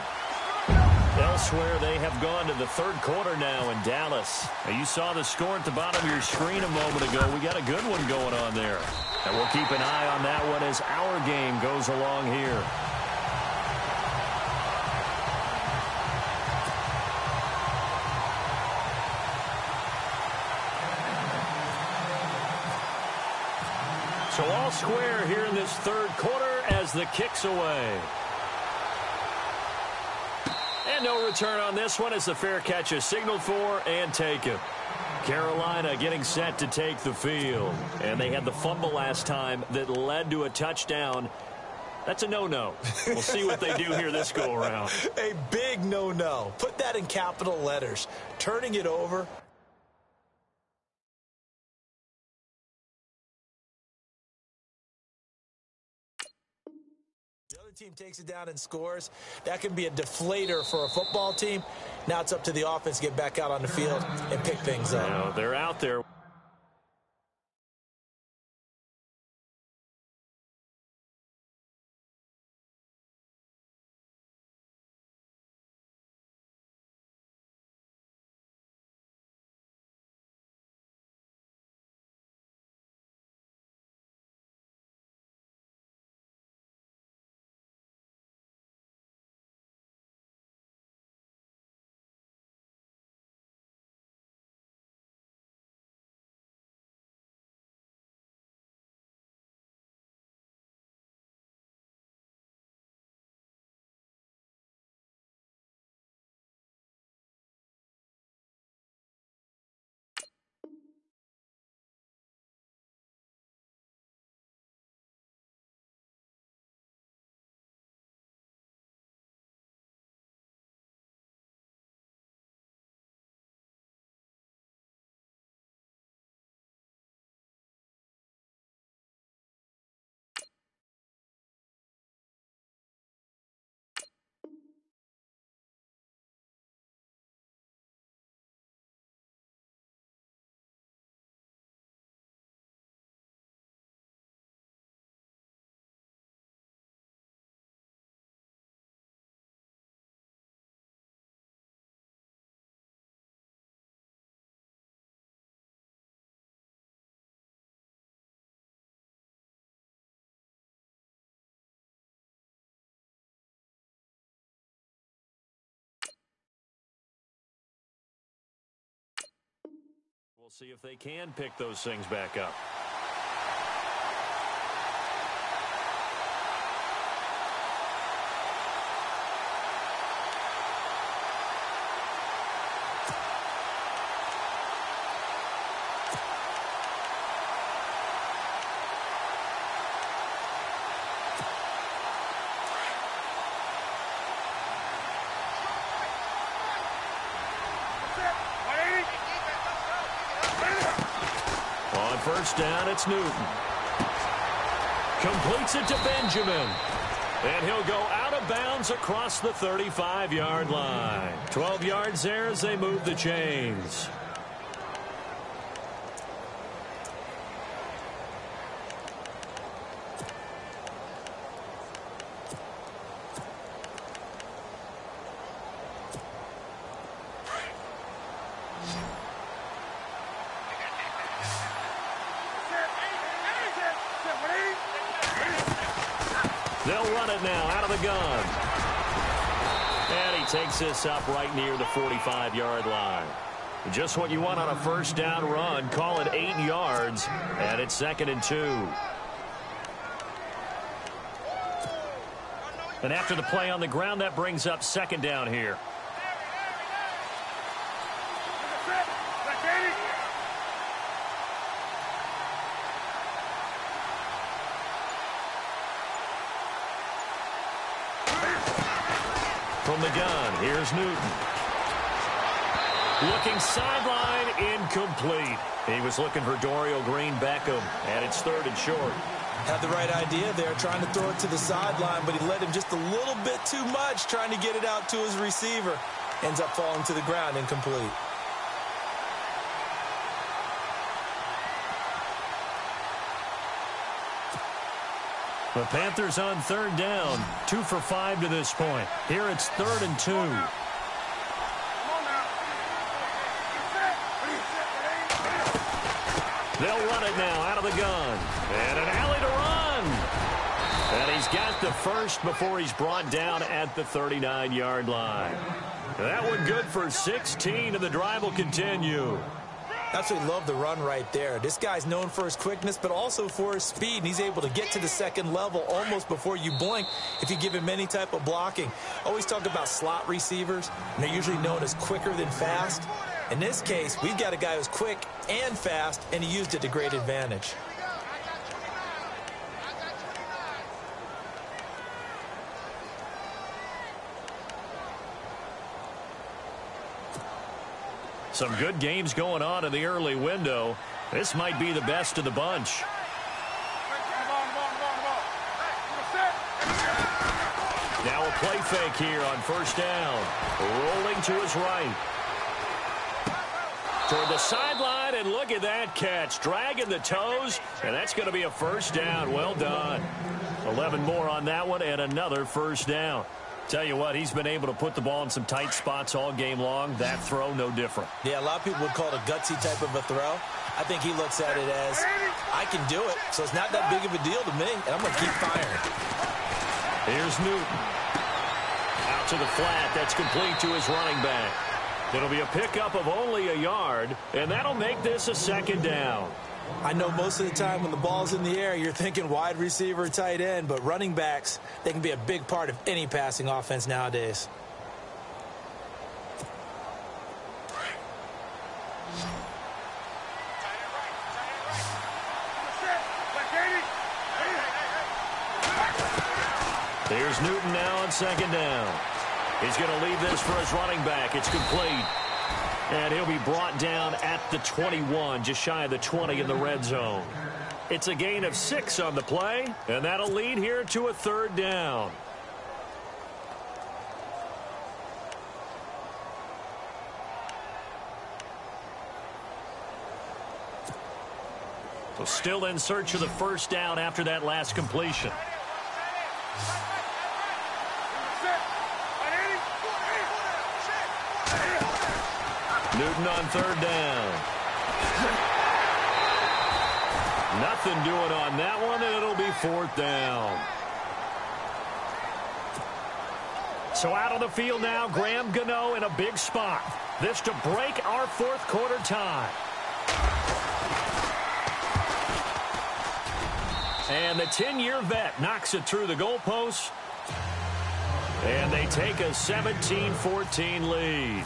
S4: Elsewhere, they have gone to the 3rd quarter now in Dallas. Now, you saw the score at the bottom of your screen a moment ago. We got a good one going on there. And we'll keep an eye on that one as our game goes along here. So all square here in this third quarter as the kick's away. And no return on this one as the fair catch is signaled for and taken. Carolina getting set to take the field. And they had the fumble last time that led to a touchdown. That's a no-no. We'll see what they do here this go-around.
S5: A big no-no. Put that in capital letters. Turning it over. The other team takes it down and scores. That can be a deflator for a football team. Now it's up to the offense to get back out on the field and pick things up.
S4: Now, they're out there. We'll see if they can pick those things back up. First down, it's Newton. Completes it to Benjamin. And he'll go out of bounds across the 35-yard line. 12 yards there as they move the chains. They'll run it now out of the gun. And he takes this up right near the 45-yard line. Just what you want on a first down run. Call it 8 yards. And it's 2nd and 2. And after the play on the ground, that brings up 2nd down here. From the gun, here's Newton. Looking sideline, incomplete. He was looking for Dorial Green-Beckham, and it's 3rd and short.
S5: Had the right idea there, trying to throw it to the sideline, but he led him just a little bit too much, trying to get it out to his receiver. Ends up falling to the ground, incomplete.
S4: The Panthers on 3rd down, 2 for 5 to this point. Here it's 3rd and 2. They'll run it now out of the gun. And an alley to run. And he's got the first before he's brought down at the 39-yard line. That one good for 16, and the drive will continue.
S5: Absolutely love the run right there. This guy's known for his quickness, but also for his speed, and he's able to get to the second level almost before you blink if you give him any type of blocking. Always talk about slot receivers, and they're usually known as quicker than fast. In this case, we've got a guy who's quick and fast, and he used it to great advantage.
S4: Some good games going on in the early window. This might be the best of the bunch. Now a play fake here on first down. Rolling to his right. Toward the sideline, and look at that catch. Dragging the toes, and that's going to be a first down. Well done. 11 more on that one, and another first down. Tell you what, he's been able to put the ball in some tight spots all game long. That throw, no different.
S5: Yeah, a lot of people would call it a gutsy type of a throw. I think he looks at it as, I can do it, so it's not that big of a deal to me, and I'm going to keep firing.
S4: Here's Newton. Out to the flat. That's complete to his running back. It'll be a pickup of only a yard, and that'll make this a second down.
S5: I know most of the time when the ball's in the air, you're thinking wide receiver, tight end, but running backs, they can be a big part of any passing offense nowadays.
S4: Here's Newton now on second down. He's going to leave this for his running back. It's complete. And he'll be brought down at the 21, just shy of the 20 in the red zone. It's a gain of 6 on the play, and that'll lead here to a third down. So still in search of the first down after that last completion. Newton on third down. Nothing doing on that one, and it'll be fourth down. So out on the field now, Graham Gano in a big spot. This to break our fourth quarter tie. And the 10-year vet knocks it through the goalpost. And they take a 17-14 lead.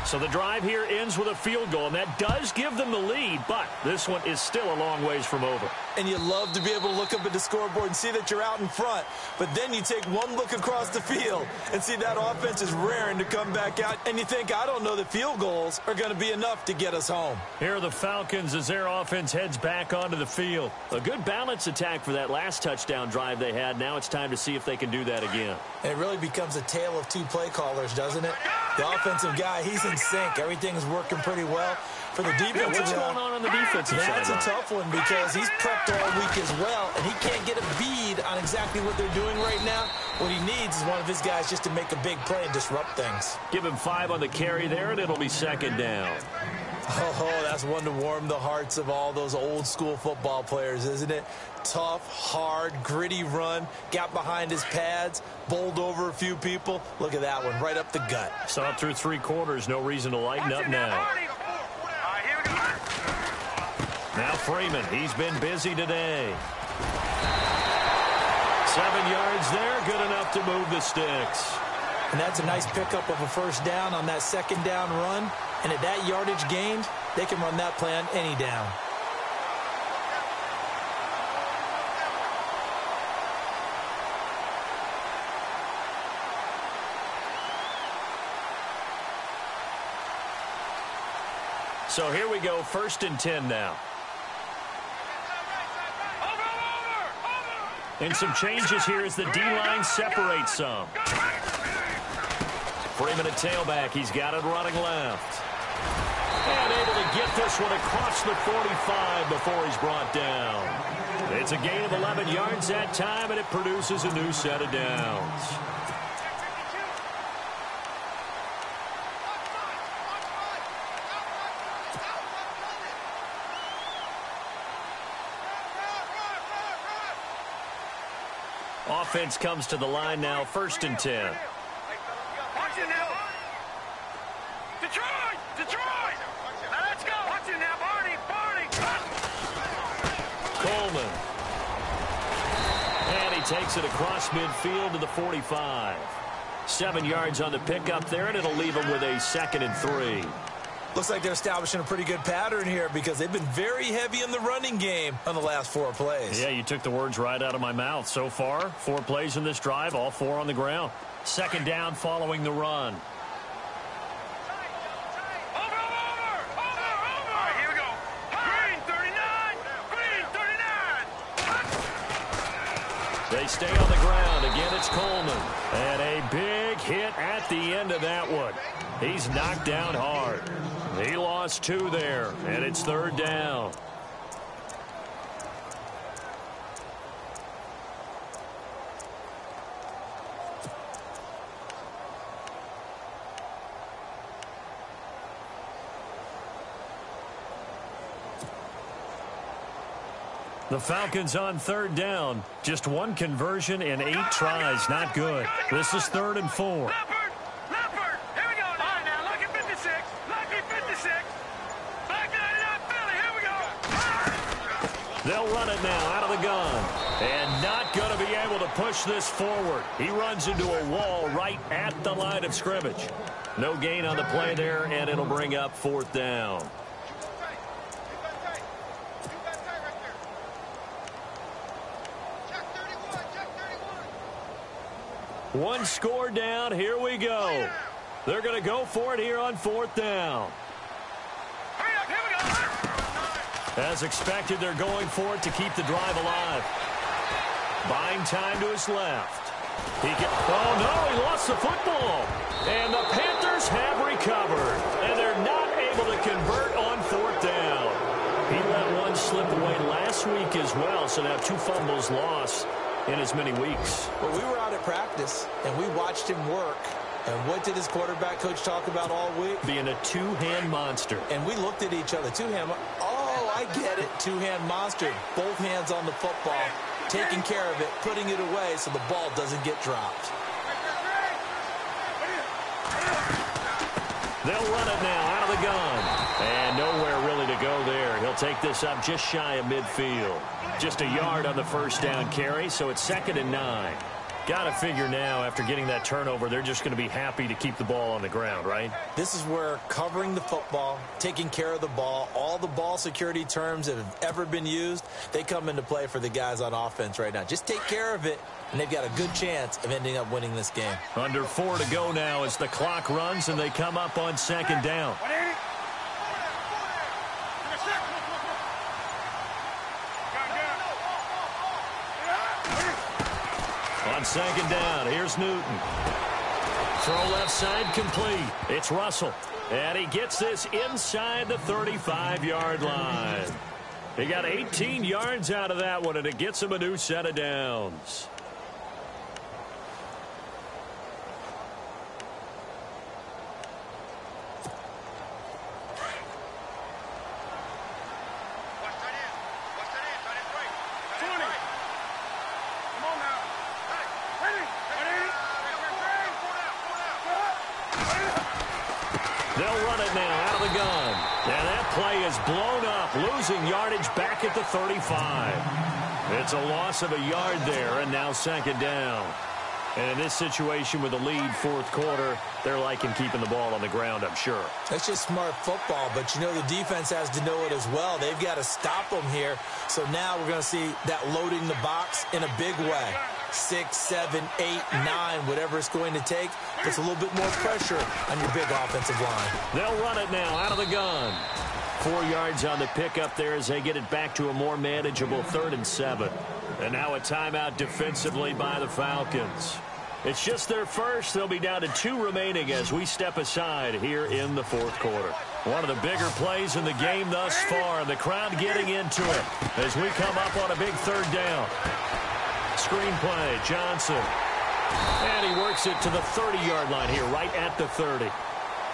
S4: So the drive here ends with a field goal, and that does give them the lead, but this one is still a long ways from over.
S5: And you love to be able to look up at the scoreboard and see that you're out in front, but then you take one look across the field and see that offense is raring to come back out, and you think, I don't know that field goals are going to be enough to get us home.
S4: Here are the Falcons as their offense heads back onto the field. A good balance attack for that last touchdown drive they had. Now it's time to see if they can do that again.
S5: And it really becomes a tale of two play callers, doesn't it? The offensive guy, he's in sync. Everything's working pretty well. For the defensive
S4: what's going on the defensive side?
S5: That's a tough one because he's prepped all week as well, and he can't get a bead on exactly what they're doing right now. What he needs is one of his guys just to make a big play and disrupt things.
S4: Give him 5 on the carry there, and it'll be second down.
S5: Oh, that's one to warm the hearts of all those old-school football players, isn't it? Tough, hard, gritty run, got behind his pads, bowled over a few people. Look at that one, right up the gut.
S4: Saw it through 3 quarters, no reason to lighten up now. Now Freeman, he's been busy today. 7 yards there, good enough to move the sticks.
S5: And that's a nice pickup of a first down on that second down run. And at that yardage gained, they can run that play on any down.
S4: So here we go, 1st and 10 now. And some changes here as the D-line separates some. Freeman at tailback. He's got it running left. And able to get this one across the 45 before he's brought down. It's a gain of 11 yards that time, and it produces a new set of downs. offense comes to the line now, 1st and 10.
S6: Watch it now. Detroit! Detroit! Now let's go. Watch it now, Barney.
S4: Coleman. And he takes it across midfield to the 45. 7 yards on the pickup there, and it'll leave him with a 2nd and 3.
S5: Looks like they're establishing a pretty good pattern here because they've been very heavy in the running game on the last 4 plays.
S4: Yeah, you took the words right out of my mouth. So far, 4 plays in this drive, all 4 on the ground. 2nd down following the run.
S6: Over! All right, here we go. Green 39! Green 39!
S4: They stay on the ground. Again, it's Coleman. And a big hit at the end of that one. He's knocked down hard. He lost 2 there, and it's 3rd down. The Falcons on 3rd down. Just 1 conversion in 8 tries. Not good. This is 3rd and 4.
S6: Leopard! Here we go. All right, now, lucky 56. Lucky 56. Black 99 Philly. Here we go.
S4: They'll run it now out of the gun. And not going to be able to push this forward. He runs into a wall right at the line of scrimmage. No gain on the play there, and it'll bring up 4th down. One score down. Here we go. They're going to go for it here on 4th down.
S6: Hurry up. Here we go.
S4: As expected, they're going for it to keep the drive alive. Buying time to his left. Oh, no, he lost the football. And the Panthers have recovered. And they're not able to convert on 4th down. He let one slip away last week as well, so now 2 fumbles lost in as many weeks.
S5: Well, we were out at practice, and we watched him work. And what did his quarterback coach talk about all week?
S4: Being a 2-hand monster.
S5: And we looked at each other. 2-hand. Oh, I get it. 2-hand monster. Both hands on the football, taking care of it, putting it away so the ball doesn't get dropped.
S4: They'll run it now out of the gun. And nowhere really to go there. He'll take this up just shy of midfield. Just a yard on the 1st down carry, so it's 2nd and 9. Got to figure now, after getting that turnover, they're just going to be happy to keep the ball on the ground, right?
S5: This is where covering the football, taking care of the ball, all the ball security terms that have ever been used, they come into play for the guys on offense right now. Just take care of it, and they've got a good chance of ending up winning this game.
S4: Under 4 to go now as the clock runs, and they come up on 2nd down. On 2nd down, here's Newton. Throw left side complete. It's Russell. And he gets this inside the 35-yard line. He got 18 yards out of that one, and it gets him a new set of downs. They'll run it now out of the gun. And that play is blown up, losing yardage back at the 35. It's a loss of a yard there, and now 2nd down. And in this situation with the lead 4th quarter, they're liking keeping the ball on the ground, I'm sure.
S5: That's just smart football, but you know the defense has to know it as well. They've got to stop them here. So now we're going to see that loading the box in a big way. 6, 7, 8, 9, whatever it's going to take, puts a little bit more pressure on your big offensive line.
S4: They'll run it now out of the gun. 4 yards on the pickup there as they get it back to a more manageable 3rd and 7. And now a timeout defensively by the Falcons. It's just their first. They'll be down to 2 remaining as we step aside here in the 4th quarter. One of the bigger plays in the game thus far, and the crowd getting into it as we come up on a big 3rd down. Screenplay, Johnson. And he works it to the 30-yard line here, right at the 30.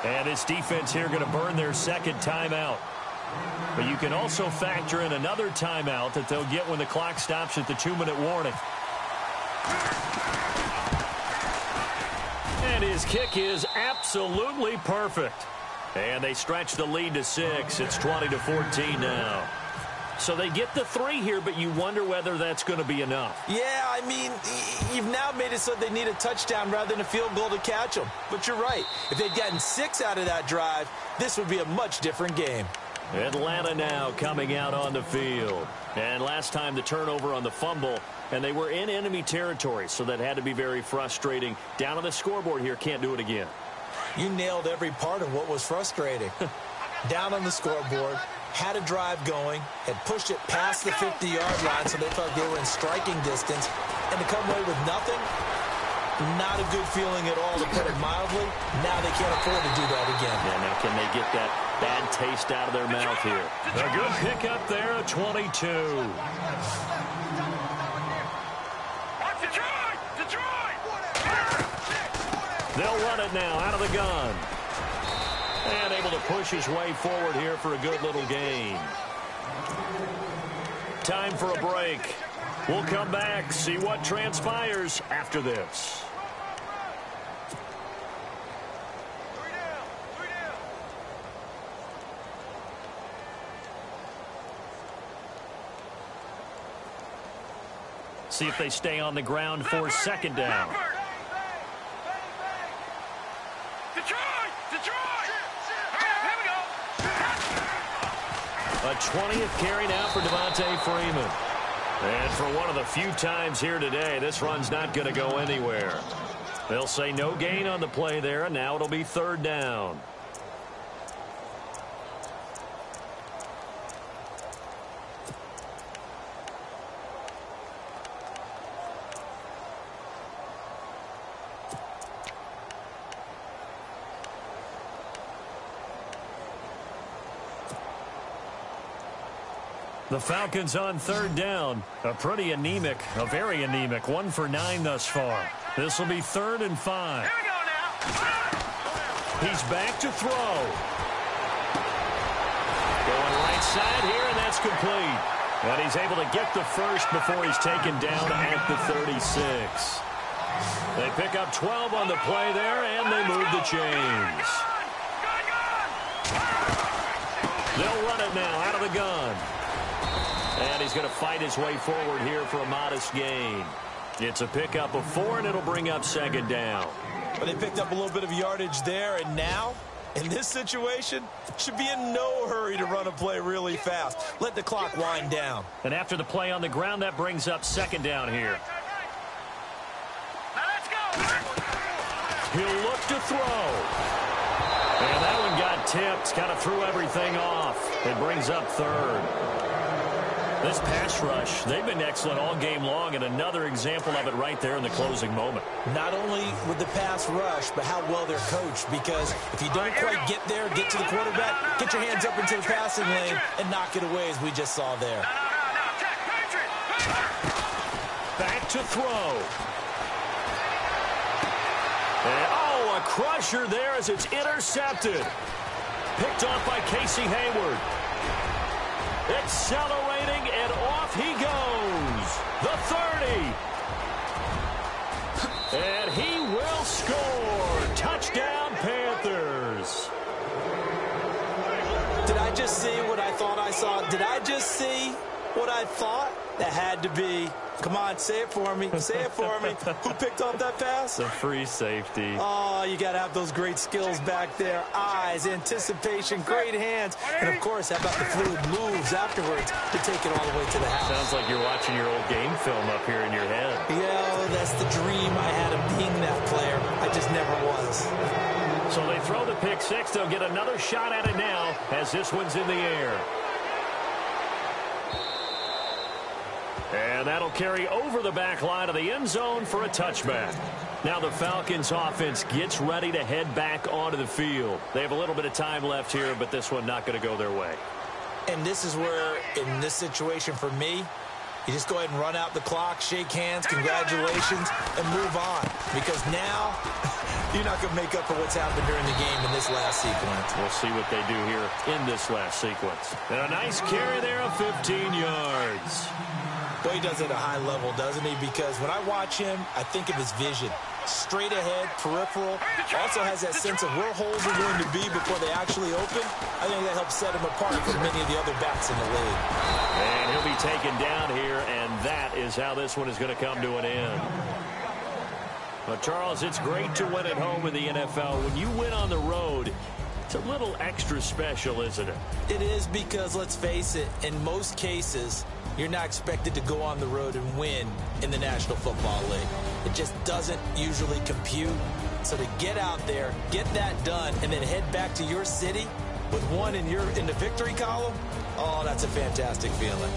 S4: And this defense here going to burn their 2nd timeout. But you can also factor in another timeout that they'll get when the clock stops at the 2-minute warning. And his kick is absolutely perfect. And they stretch the lead to 6. It's 20-14 now. So they get the 3 here, but you wonder whether that's going to be enough.
S5: Yeah, I mean, you've now made it so they need a touchdown rather than a field goal to catch them. But you're right. If they'd gotten 6 out of that drive, this would be a much different game.
S4: Atlanta now coming out on the field. And last time the turnover on the fumble, and they were in enemy territory, so that had to be very frustrating. Down on the scoreboard here, can't do it again.
S5: You nailed every part of what was frustrating. Down on the scoreboard, had a drive going, had pushed it past the 50-yard line so they felt they were in striking distance, and to come away with nothing, not a good feeling at all, to put it mildly. Now they can't afford to do that again.
S4: Yeah, now can they get that bad taste out of their mouth here? A good pickup there at 22. They'll run it now out of the gun. And able to push his way forward here for a good little gain. Time for a break. We'll come back, see what transpires after this. See if they stay on the ground for second down. A 20th carry now for Devontae Freeman. And for one of the few times here today, this run's not going to go anywhere. They'll say no gain on the play there, and now it'll be third down. The Falcons on third down. A pretty anemic, a very anemic 1 for 9 thus far. This will be 3rd and 5.
S6: Here we go now.
S4: He's back to throw. Going right side here, and that's complete. And he's able to get the first before he's taken down at the 36. They pick up 12 on the play there, and they move the chains. They'll run it now out of the gun. And he's going to fight his way forward here for a modest gain. It's a pickup of 4, and it'll bring up second down.
S5: But they picked up a little bit of yardage there, and now, in this situation, should be in no hurry to run a play really fast. Let the clock wind down.
S4: And after the play on the ground, that brings up second down here.
S6: Now let's go.
S4: He'll look to throw. And that one got tipped, kind of threw everything off. It brings up 3rd. This pass rush, they've been excellent all game long, and another example of it right there in the closing moment.
S5: Not only with the pass rush, but how well they're coached, because if you don't quite get there, get to the quarterback, get your hands up into the passing lane and knock it away, as we just saw there.
S4: Back to throw. And, oh, a crusher there as it's intercepted. Picked off by Casey Hayward. Accelerating, and off he goes. The 30. And he will score. Touchdown, Panthers.
S5: Did I just see what I thought I saw? Did I just see what I thought? That had to be. Come on, say it for me. Say it for me. Who picked off that pass?
S7: The free safety.
S5: Oh, you got to have those great skills back there. Eyes, anticipation, great hands. And, of course, how about the fluid moves afterwards to take it all the way to the house?
S7: Sounds like you're watching your old game film up here in your head.
S5: Yeah, that's the dream I had of being that player. I just never was.
S4: So they throw the pick 6. They'll get another shot at it now as this one's in the air. And that'll carry over the back line of the end zone for a touchback. Now the Falcons offense gets ready to head back onto the field. They have a little bit of time left here, but this one not going to go their way.
S5: And this is where, in this situation for me, you just go ahead and run out the clock, shake hands, congratulations, and move on. Because now, you're not going to make up for what's happened during the game in this last sequence.
S4: We'll see what they do here in this last sequence. And a nice carry there of 15 yards.
S5: Well, he does it at a high level, doesn't he? Because when I watch him, I think of his vision. Straight ahead, peripheral. Also has that sense of where holes are going to be before they actually open. I think that helps set him apart from many of the other backs in the league.
S4: And he'll be taken down here, and that is how this one is going to come to an end. Well, Charles, it's great to win at home in the NFL. When you win on the road, it's a little extra special, isn't it?
S5: It is, because, let's face it, in most cases, you're not expected to go on the road and win in the National Football League. It just doesn't usually compute. So to get out there, get that done, and then head back to your city with one in the victory column, oh, that's a fantastic feeling.